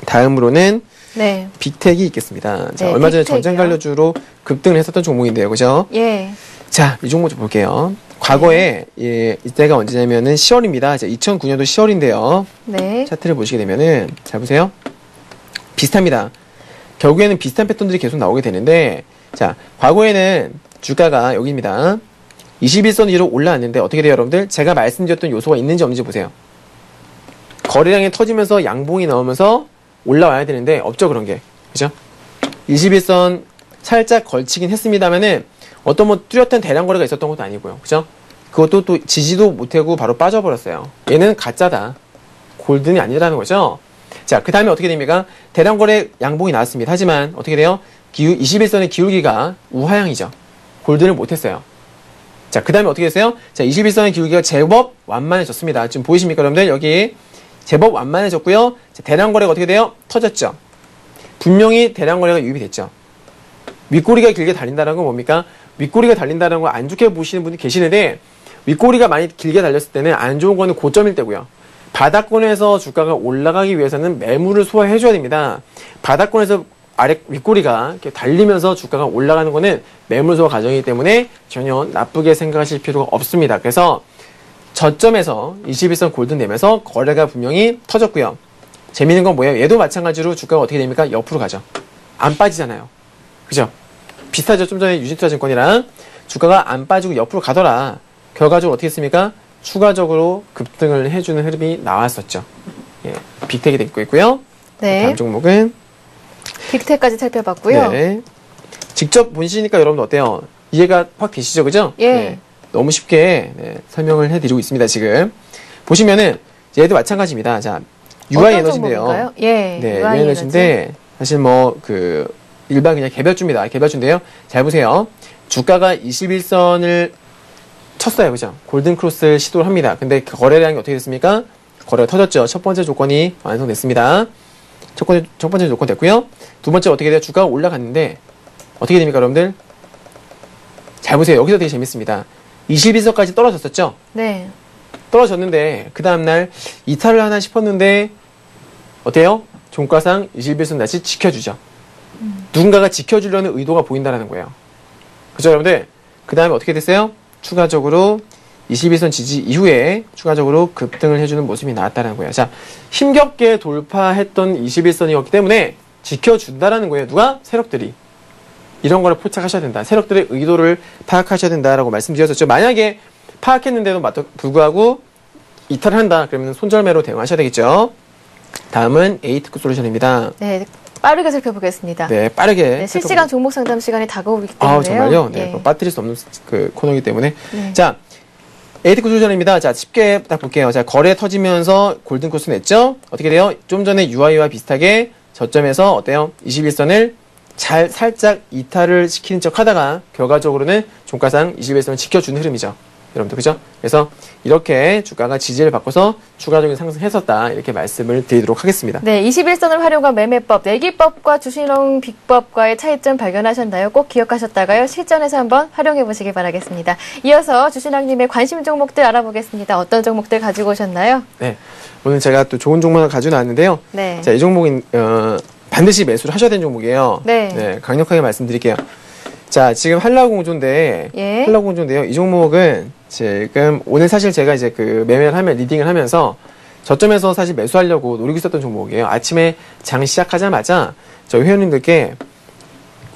다음으로는 네. 빅텍이 있겠습니다. 자, 네, 얼마 전에 빅텍이요. 전장 관료주로 급등을 했었던 종목인데요. 그죠? 예. 자, 이 종목 좀 볼게요. 과거에, 이때가 언제냐면은 10월입니다. 2009년도 10월인데요. 네. 차트를 보시게 되면은, 잘 보세요. 비슷합니다. 결국에는 비슷한 패턴들이 계속 나오게 되는데, 자, 과거에는 주가가 여기입니다. 21선 위로 올라왔는데, 어떻게 돼요, 여러분들? 제가 말씀드렸던 요소가 있는지 없는지 보세요. 거래량이 터지면서 양봉이 나오면서 올라와야 되는데 없죠, 그런 게. 그죠? 21선 살짝 걸치긴 했습니다만은 어떤 뚜렷한 대량 거래가 있었던 것도 아니고요. 그죠? 그것도 또 지지도 못하고 바로 빠져버렸어요. 얘는 가짜다. 골든이 아니라는 거죠. 자, 그 다음에 어떻게 됩니까? 대량 거래 양봉이 나왔습니다. 하지만 어떻게 돼요? 21선의 기울기가 우하향이죠. 골든을 못했어요. 자, 그 다음에 어떻게 됐어요? 자, 21선의 기울기가 제법 완만해졌습니다. 지금 보이십니까, 여러분들? 여기 제법 완만해졌고요. 자, 대량 거래가 어떻게 돼요? 터졌죠. 분명히 대량 거래가 유입이 됐죠. 윗꼬리가 길게 달린다는 건 뭡니까? 윗꼬리가 달린다는 거 안 좋게 보시는 분이 계시는데, 윗꼬리가 많이 길게 달렸을 때는 안 좋은 거는 고점일 때고요. 바닥권에서 주가가 올라가기 위해서는 매물을 소화해줘야 됩니다. 바닥권에서 윗꼬리가 이렇게 달리면서 주가가 올라가는 거는 매물 소화 과정이기 때문에 전혀 나쁘게 생각하실 필요가 없습니다. 그래서 저점에서 21선 골든 내면서 거래가 분명히 터졌고요. 재미있는 건 뭐예요? 얘도 마찬가지로 주가가 어떻게 됩니까? 옆으로 가죠. 안 빠지잖아요. 그죠? 비슷하죠? 좀 전에 유진투자증권이랑 주가가 안 빠지고 옆으로 가더라. 결과적으로 어떻게 했습니까? 추가적으로 급등을 해주는 흐름이 나왔었죠. 예, 빅텍이 되고 있고요. 네. 다음 종목은 빅텍까지 살펴봤고요. 네. 직접 보시니까 여러분 어때요? 이해가 확 되시죠? 그죠? 예. 네. 너무 쉽게 설명을 해드리고 있습니다. 지금 보시면은 얘도 마찬가지입니다. 자, UI 어떤 에너지인데요. 종목인가요? 예. 네, UI UI 에너지인데 사실 뭐 그 일반 그냥 개별주입니다. 개별주인데요. 잘 보세요. 주가가 21선을 쳤어요. 그죠? 골든크로스를 시도를 합니다. 근데 그 거래량이 어떻게 됐습니까? 거래가 터졌죠. 첫 번째 조건이 완성됐습니다. 첫 번째 조건 됐고요. 두 번째 어떻게 돼요? 주가가 올라갔는데 어떻게 됩니까, 여러분들? 잘 보세요. 여기서 되게 재밌습니다. 21선까지 떨어졌었죠? 네. 떨어졌는데 그 다음날 이탈을 하나 싶었는데 어때요? 종가상 21선 다시 지켜주죠. 누군가가 지켜주려는 의도가 보인다는 거예요. 그죠, 여러분들? 그 다음에 어떻게 됐어요? 추가적으로 21선 지지 이후에 추가적으로 급등을 해주는 모습이 나왔다는 거예요. 자, 힘겹게 돌파했던 21선이었기 때문에 지켜준다라는 거예요. 누가? 세력들이. 이런 거를 포착하셔야 된다. 세력들의 의도를 파악하셔야 된다라고 말씀드렸었죠. 만약에 파악했는데도 불구하고 이탈을 한다. 그러면 손절매로 대응하셔야 되겠죠. 다음은 에이트크 솔루션입니다. 네. 빠르게 살펴보겠습니다. 네, 빠르게. 네, 실시간 종목 상담 시간이 다가오기 때문에요. 아, 정말요? 네, 예. 빠뜨릴 수 없는 그 코너이기 때문에. 네. 자, 에이트크 솔루션입니다. 자, 쉽게 딱 볼게요. 자, 거래 터지면서 골든크로스 냈죠? 어떻게 돼요? 좀 전에 UI와 비슷하게 저점에서 어때요? 21선을 살짝 이탈을 시키는 척 하다가 결과적으로는 종가상 21선을 지켜주는 흐름이죠. 여러분들, 그죠? 그래서 이렇게 주가가 지지를 바꿔서 추가적인 상승했었다. 이렇게 말씀을 드리도록 하겠습니다. 네, 21선을 활용한 매매법, 내기법과 주신용 빅법과의 차이점 발견하셨나요? 꼭 기억하셨다가요. 실전에서 한번 활용해 보시기 바라겠습니다. 이어서 주신왕님의 관심 종목들 알아보겠습니다. 어떤 종목들 가지고 오셨나요? 네, 오늘 제가 또 좋은 종목을 가지고 나왔는데요. 네. 자, 이 종목은 반드시 매수를 하셔야 되는 종목이에요. 네. 강력하게 말씀드릴게요. 자, 지금 한라공조인데, 예. 한라공조인데요. 이 종목은 지금 오늘 사실 제가 이제 그 매매를 하면 리딩을 하면서 저점에서 사실 매수하려고 노리고 있었던 종목이에요. 아침에 장 시작하자마자 저희 회원님들께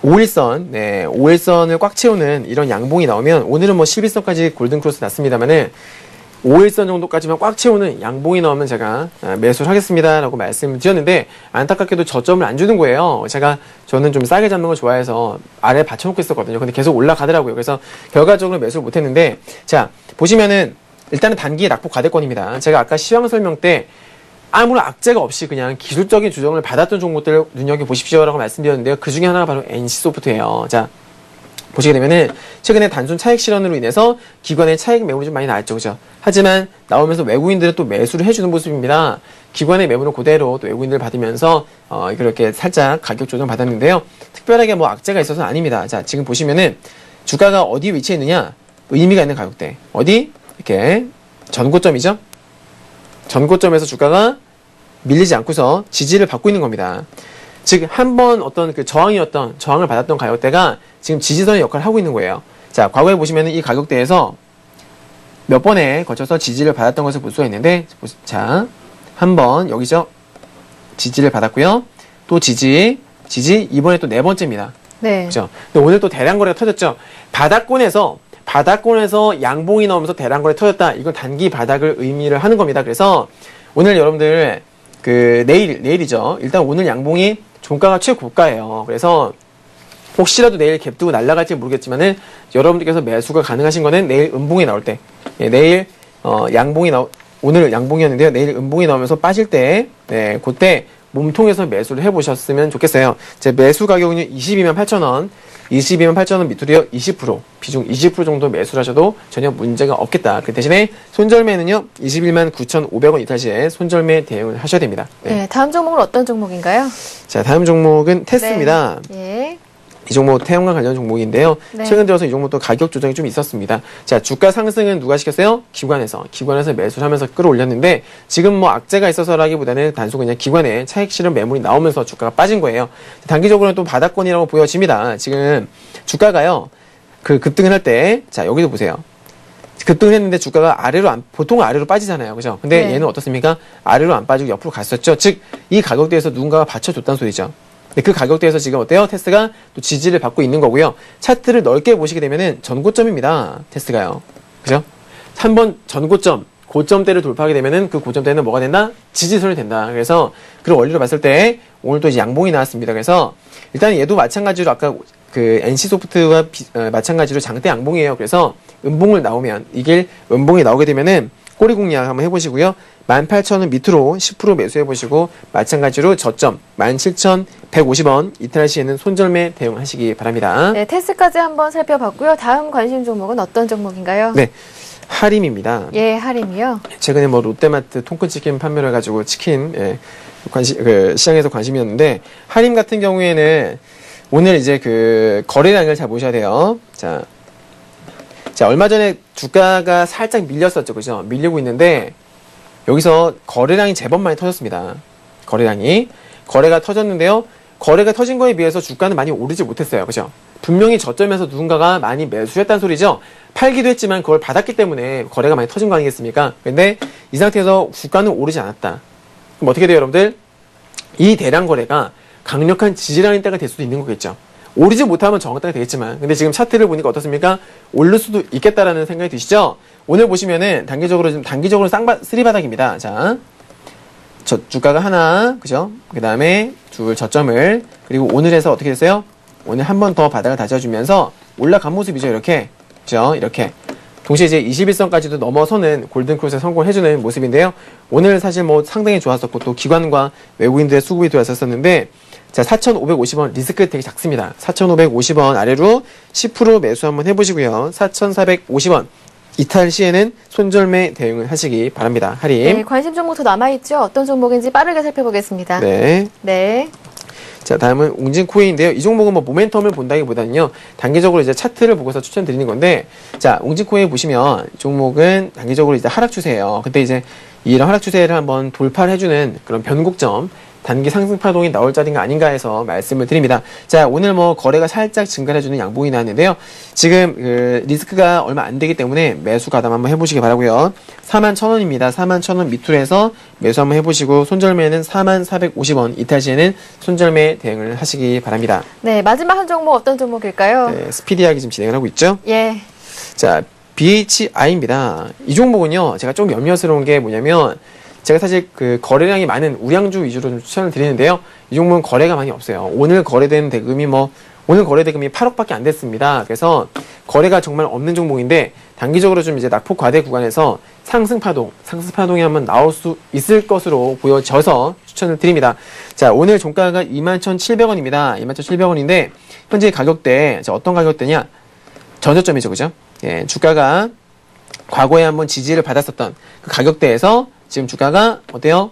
5일선, 5일선을 꽉 채우는 이런 양봉이 나오면 오늘은 뭐 11선까지 골든크로스 났습니다만은 5일선 정도까지만 꽉 채우는 양봉이 나오면 제가 매수를 하겠습니다 라고 말씀을 드렸는데 안타깝게도 저점을 안 주는 거예요. 저는 좀 싸게 잡는 걸 좋아해서 아래에 받쳐놓고 있었거든요. 근데 계속 올라가더라고요. 그래서 결과적으로 매수를 못했는데 자, 보시면은 일단은 단기의 낙폭 과대권입니다. 제가 아까 시황 설명 때 아무런 악재가 없이 그냥 기술적인 조정을 받았던 종목들을 눈여겨보십시오라고 말씀드렸는데요. 그 중에 하나가 바로 NC소프트예요. 자, 보시게 되면은 최근에 단순 차익 실현으로 인해서 기관의 차익 매물이 좀 많이 나왔죠. 그죠? 하지만 나오면서 외국인들은 또 매수를 해주는 모습입니다. 기관의 매물을 그대로 또 외국인들 받으면서 그렇게 살짝 가격 조정 받았는데요. 특별하게 뭐 악재가 있어서는 아닙니다. 자, 지금 보시면은 주가가 어디 위치해 있느냐? 의미가 있는 가격대. 어디? 이렇게 전고점이죠? 전고점에서 주가가 밀리지 않고서 지지를 받고 있는 겁니다. 즉, 한번 어떤 그 저항을 받았던 가격대가 지금 지지선의 역할을 하고 있는 거예요. 자, 과거에 보시면은 이 가격대에서 몇 번에 거쳐서 지지를 받았던 것을 볼 수가 있는데, 자, 한번 여기죠. 지지를 받았고요. 또 지지, 이번에 또 네 번째입니다. 네. 그죠? 근데 오늘 또 대량 거래가 터졌죠. 바닥권에서 양봉이 나오면서 대량 거래 터졌다. 이건 단기 바닥을 의미를 하는 겁니다. 그래서 오늘 여러분들 내일이죠. 일단 오늘 양봉이 종가가 최고가예요. 그래서 혹시라도 내일 갭 두고 날아갈지 모르겠지만은 여러분들께서 매수가 가능하신 거는 내일 음봉이 나올 때, 내일 오늘 양봉이었는데요. 내일 음봉이 나오면서 빠질 때, 그때 몸통에서 매수를 해보셨으면 좋겠어요. 제 매수 가격은 22만 8천원, 22만 8천원 밑으로요 20%, 비중 20% 정도 매수를 하셔도 전혀 문제가 없겠다. 그 대신에 손절매는요 21만 9,500원 이탈 시에 손절매 대응을 하셔야 됩니다. 네, 다음 종목은 어떤 종목인가요? 자, 다음 종목은 테스입니다. 예. 이 종목 태양광 관련 종목인데요. 네. 최근 들어서 이 종목도 가격 조정이 좀 있었습니다. 자, 주가 상승은 누가 시켰어요? 기관에서 매수를 하면서 끌어올렸는데 지금 뭐 악재가 있어서라기보다는 단순 그냥 기관에 차익 실현 매물이 나오면서 주가가 빠진 거예요. 단기적으로는 또 바닥권이라고 보여집니다. 지금 주가가요. 그 급등을 할 때, 자, 여기도 보세요. 급등을 했는데 주가가 보통 아래로 빠지잖아요. 그죠? 근데 네. 얘는 어떻습니까? 아래로 안 빠지고 옆으로 갔었죠. 즉, 이 가격대에서 누군가가 받쳐줬다는 소리죠. 근데 그 가격대에서 지금 어때요? 테스가 또 지지를 받고 있는 거고요. 차트를 넓게 보시게 되면은 전고점입니다. 테스가요. 그죠? 한번 전고점, 고점대를 돌파하게 되면은 그 고점대는 뭐가 된다? 지지선이 된다. 그래서 그런 원리로 봤을 때 오늘 또 이제 양봉이 나왔습니다. 그래서 일단 얘도 마찬가지로 아까 그 NC소프트와 마찬가지로 장대 양봉이에요. 그래서 음봉을 나오면 이게 음봉이 나오게 되면은 꼬리 공략 한번 해보시고요. 18,000원 밑으로 10% 매수해보시고 마찬가지로 저점 17,150원 이탈 시에는 손절매 대응하시기 바랍니다. 네, 테스까지 한번 살펴봤고요. 다음 관심 종목은 어떤 종목인가요? 네, 하림입니다. 예, 하림이요. 최근에 뭐 롯데마트 통큰치킨 판매를 해가지고 치킨 시장에서 관심이었는데 하림 같은 경우에는 오늘 이제 그 거래량을 잘 보셔야 돼요. 자, 얼마 전에 주가가 살짝 밀렸었죠. 그죠? 밀리고 있는데, 여기서 거래량이 제법 많이 터졌습니다. 거래가 터졌는데요. 거래가 터진 거에 비해서 주가는 많이 오르지 못했어요. 그죠? 분명히 저점에서 누군가가 많이 매수했다는 소리죠? 팔기도 했지만 그걸 받았기 때문에 거래가 많이 터진 거 아니겠습니까? 근데 이 상태에서 주가는 오르지 않았다. 그럼 어떻게 돼요, 여러분들? 이 대량 거래가 강력한 지지라는 때가 될 수도 있는 거겠죠. 오르지 못하면 정확하게 되겠지만, 근데 지금 차트를 보니까 어떻습니까? 오를 수도 있겠다라는 생각이 드시죠? 오늘 보시면은 단기적으로 쓰리바닥입니다. 자, 주가가 하나, 그죠? 그 다음에 둘 저점을, 그리고 오늘에서 어떻게 됐어요? 오늘 한 번 더 바닥을 다져주면서 올라간 모습이죠. 이렇게, 그죠? 이렇게. 동시에 이제 21선까지도 넘어서는 골든크로스에 성공해주는 모습인데요. 오늘 사실 뭐 상당히 좋았었고, 또 기관과 외국인들의 수급이 들어왔었는데, 자, 4,550원 리스크 되게 작습니다. 4,550원 아래로 10% 매수 한번 해보시고요. 4,450원 이탈 시에는 손절매 대응을 하시기 바랍니다. 하림. 네, 관심 종목 더 남아있죠? 어떤 종목인지 빠르게 살펴보겠습니다. 네. 네. 자, 다음은 웅진코인인데요. 이 종목은 뭐 모멘텀을 본다기보다는요, 단기적으로 이제 차트를 보고서 추천드리는 건데, 자, 웅진코인 보시면 이 종목은 단기적으로 이제 하락 추세예요. 근데 이제 이런 하락 추세를 한번 돌파를 해주는 그런 변곡점, 단기 상승 파동이 나올 자리가 아닌가 해서 말씀을 드립니다. 자, 오늘 뭐 거래가 살짝 증가해주는 양봉이 나왔는데요. 지금 그 리스크가 얼마 안 되기 때문에 매수 가담 한번 해보시기 바라고요. 41,000원입니다. 41,000원 밑으로 해서 매수 한번 해보시고 손절매는 4450원 이탈 시에는 손절매 대응을 하시기 바랍니다. 네, 마지막 한 종목 어떤 종목일까요? 네, 스피디하게 지금 진행을 하고 있죠. 예. 자, BHI입니다. 이 종목은요, 제가 좀 염려스러운 게 뭐냐면, 제가 사실 그 거래량이 많은 우량주 위주로 좀 추천을 드리는데요. 이 종목은 거래가 많이 없어요. 오늘 거래된 대금이 8억밖에 안 됐습니다. 그래서 거래가 정말 없는 종목인데 단기적으로 좀 이제 낙폭 과대 구간에서 상승파동이 한번 나올 수 있을 것으로 보여져서 추천을 드립니다. 자, 오늘 종가가 21,700원입니다. 21,700원인데 현재 가격대, 자, 어떤 가격대냐? 전저점이죠. 그죠? 예, 주가가 과거에 한번 지지를 받았었던 그 가격대에서 지금 주가가 어때요?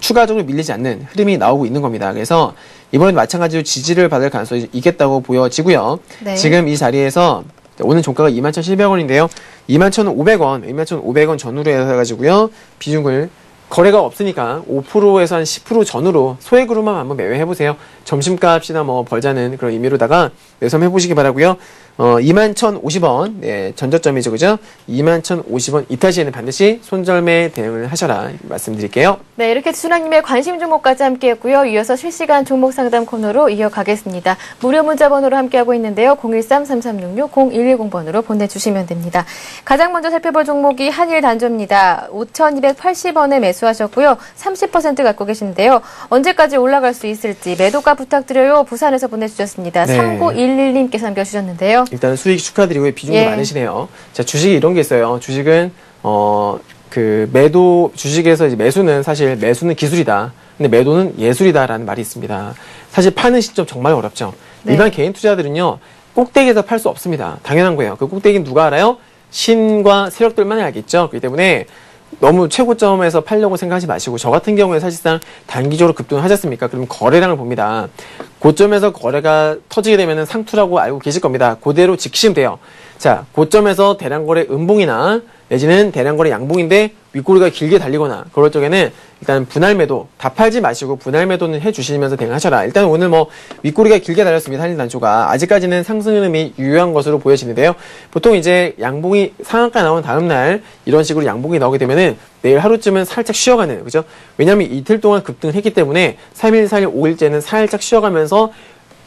추가적으로 밀리지 않는 흐름이 나오고 있는 겁니다. 그래서 이번에 마찬가지로 지지를 받을 가능성이 있겠다고 보여지고요. 네. 지금 이 자리에서 오늘 종가가 21,700원인데요. 21,500원 전후로 해가지고요. 비중을 거래가 없으니까 5%에서 한 10% 전후로 소액으로만 한번 매매해보세요. 점심값이나 뭐 벌자는 그런 의미로다가 매수 한번 해보시기 바라고요. 21,050원, 네, 전저점이죠, 그죠? 21,050원 이탈 시에는 반드시 손절매 대응을 하셔라 말씀드릴게요. 네, 이렇게 주나님의 관심 종목까지 함께했고요. 이어서 실시간 종목 상담 코너로 이어가겠습니다. 무료 문자 번호로 함께하고 있는데요. 013-3366-0110번으로 보내주시면 됩니다. 가장 먼저 살펴볼 종목이 한일단조입니다. 5,280원에 매수하셨고요. 30% 갖고 계신데요. 언제까지 올라갈 수 있을지 매도가 부탁드려요. 부산에서 보내주셨습니다. 네. 3911님께서 남겨주셨는데요. 일단 수익 축하드리고요. 비중도 예. 많으시네요. 자, 주식이 이런 게 있어요. 주식은 주식에서 이제 매수는 기술이다. 근데 매도는 예술이다라는 말이 있습니다. 사실 파는 시점 정말 어렵죠. 네. 일반 개인 투자들은요, 꼭대기에서 팔 수 없습니다. 당연한 거예요. 그 꼭대기는 누가 알아요? 신과 세력들만 알겠죠. 그렇기 때문에 너무 최고점에서 팔려고 생각하지 마시고, 저 같은 경우에 사실상 단기적으로 급등을 하셨습니까? 그럼 거래량을 봅니다. 고점에서 거래가 터지게 되면 상투라고 알고 계실 겁니다. 그대로 지키시면 돼요. 자, 고점에서 대량 거래 음봉이나 내지는 대량거래 양봉인데 윗꼬리가 길게 달리거나 그럴 적에는 일단 분할 매도 다 팔지 마시고 분할 매도는 해주시면서 대응하셔라. 일단 오늘 뭐 윗꼬리가 길게 달렸습니다. 한일 단초가 아직까지는 상승 흐름이 유효한 것으로 보여지는데요. 보통 이제 양봉이 상한가 나온 다음 날 이런 식으로 양봉이 나오게 되면은 내일 하루쯤은 살짝 쉬어가는, 그죠? 왜냐하면 이틀 동안 급등을 했기 때문에 3일, 4일, 5일째는 살짝 쉬어가면서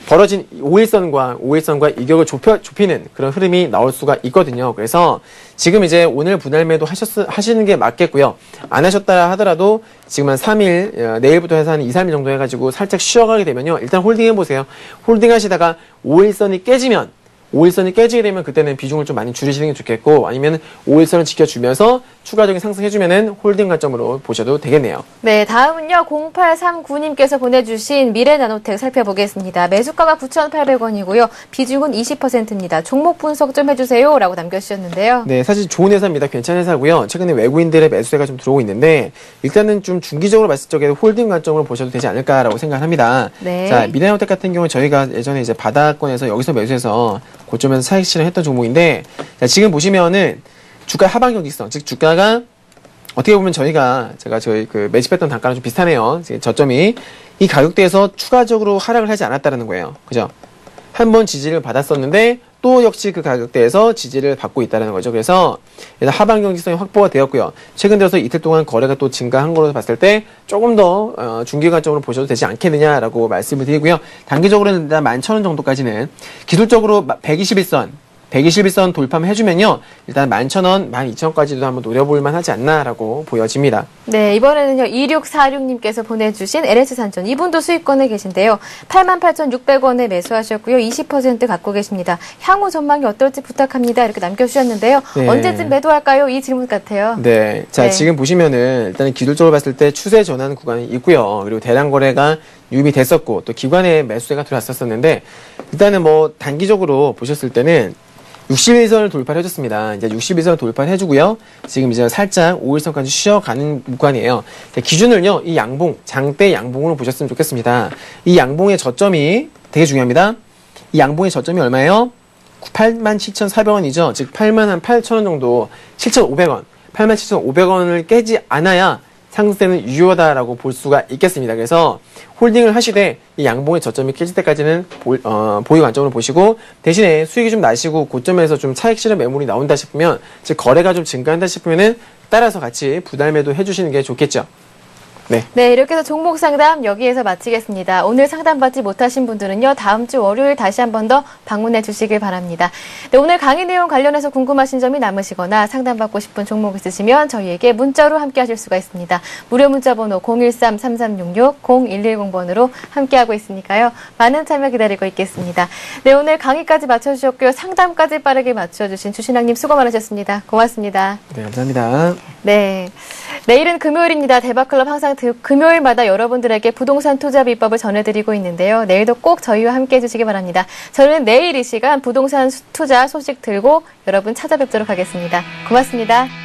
벌어진 5일선과 이격을 좁히는 그런 흐름이 나올 수가 있거든요. 그래서 지금 이제 오늘 분할 매도 하시는 게 맞겠고요. 안 하셨다 하더라도 지금 한 3일, 내일부터 해서 한 2, 3일 정도 해가지고 살짝 쉬어가게 되면요. 일단 홀딩 해보세요. 홀딩 하시다가 5일선이 깨지게 되면 그때는 비중을 좀 많이 줄이시는 게 좋겠고, 아니면 5일선을 지켜주면서 추가적인 상승해주면은 홀딩 관점으로 보셔도 되겠네요. 네, 다음은요. 0839님께서 보내주신 미래나노텍 살펴보겠습니다. 매수가가 9,800원이고요. 비중은 20%입니다. 종목 분석 좀 해주세요. 라고 남겨주셨는데요. 네, 사실 좋은 회사입니다. 괜찮은 회사고요. 최근에 외국인들의 매수세가 좀 들어오고 있는데 일단은 좀 중기적으로 봤을 적에 홀딩 관점으로 보셔도 되지 않을까라고 생각합니다. 네. 자, 미래나노텍 같은 경우는 저희가 예전에 이제 바닥권에서 여기서 매수해서 고점에서 차익 실현했던 종목인데, 자, 지금 보시면은 주가 하방 경직성, 즉 주가가 어떻게 보면 제가 저희 그 매집했던 단가랑 좀 비슷하네요. 저점이 이 가격대에서 추가적으로 하락을 하지 않았다는 거예요. 그죠? 한번 지지를 받았었는데 또 역시 그 가격대에서 지지를 받고 있다는 거죠. 그래서 하방 경직성이 확보가 되었고요. 최근 들어서 이틀 동안 거래가 또 증가한 걸로 봤을 때 조금 더 중기 관점으로 보셔도 되지 않겠느냐라고 말씀을 드리고요. 단기적으로는 일단 11,000원 정도까지는 기술적으로 121선 돌파만 해주면요. 일단 11,000원, 12,000원까지도 한번 노려볼만 하지 않나라고 보여집니다. 네, 이번에는요. 2646님께서 보내주신 LS산전. 이분도 수익권에 계신데요. 88,600원에 매수하셨고요. 20% 갖고 계십니다. 향후 전망이 어떨지 부탁합니다. 이렇게 남겨주셨는데요. 네. 언제쯤 매도할까요? 이 질문 같아요. 네. 자, 네. 지금 보시면은 일단은 기술적으로 봤을 때 추세 전환 구간이 있고요. 그리고 대량 거래가 유입이 됐었고 또 기관의 매수세가 들어왔었는데 일단은 뭐 단기적으로 보셨을 때는 61선을 돌파를 해줬습니다. 이제 61선을 돌파를 해주고요. 지금 이제 살짝 5일선까지 쉬어가는 구간이에요. 기준을요, 이 양봉, 장대 양봉으로 보셨으면 좋겠습니다. 이 양봉의 저점이 되게 중요합니다. 이 양봉의 저점이 얼마예요? 87,400원이죠. 즉 88,000원 정도, 7,500원, 87,500원을 깨지 않아야 상승세는 유효하다라고 볼 수가 있겠습니다. 그래서 홀딩을 하시되 이 양봉의 저점이 깨질 때까지는 보유 관점으로 보시고, 대신에 수익이 좀 나시고 고점에서 좀 차익 실현 매물이 나온다 싶으면, 즉 거래가 좀 증가한다 싶으면은 따라서 같이 분할 매도 해주시는 게 좋겠죠. 네, 이렇게 해서 종목 상담 여기에서 마치겠습니다. 오늘 상담받지 못하신 분들은요, 다음 주 월요일 다시 한 번 더 방문해 주시길 바랍니다. 네, 오늘 강의 내용 관련해서 궁금하신 점이 남으시거나 상담받고 싶은 종목 있으시면 저희에게 문자로 함께 하실 수가 있습니다. 무료 문자 번호 013-3366-0110번으로 함께하고 있으니까요. 많은 참여 기다리고 있겠습니다. 네, 오늘 강의까지 마쳐주셨고요. 상담까지 빠르게 맞춰주신 주신학님 수고 많으셨습니다. 고맙습니다. 네, 감사합니다. 네. 내일은 금요일입니다. 대박클럽 항상 금요일마다 여러분들에게 부동산 투자 비법을 전해드리고 있는데요. 내일도 꼭 저희와 함께 해주시기 바랍니다. 저는 내일 이 시간 부동산 투자 소식 들고 여러분 찾아뵙도록 하겠습니다. 고맙습니다.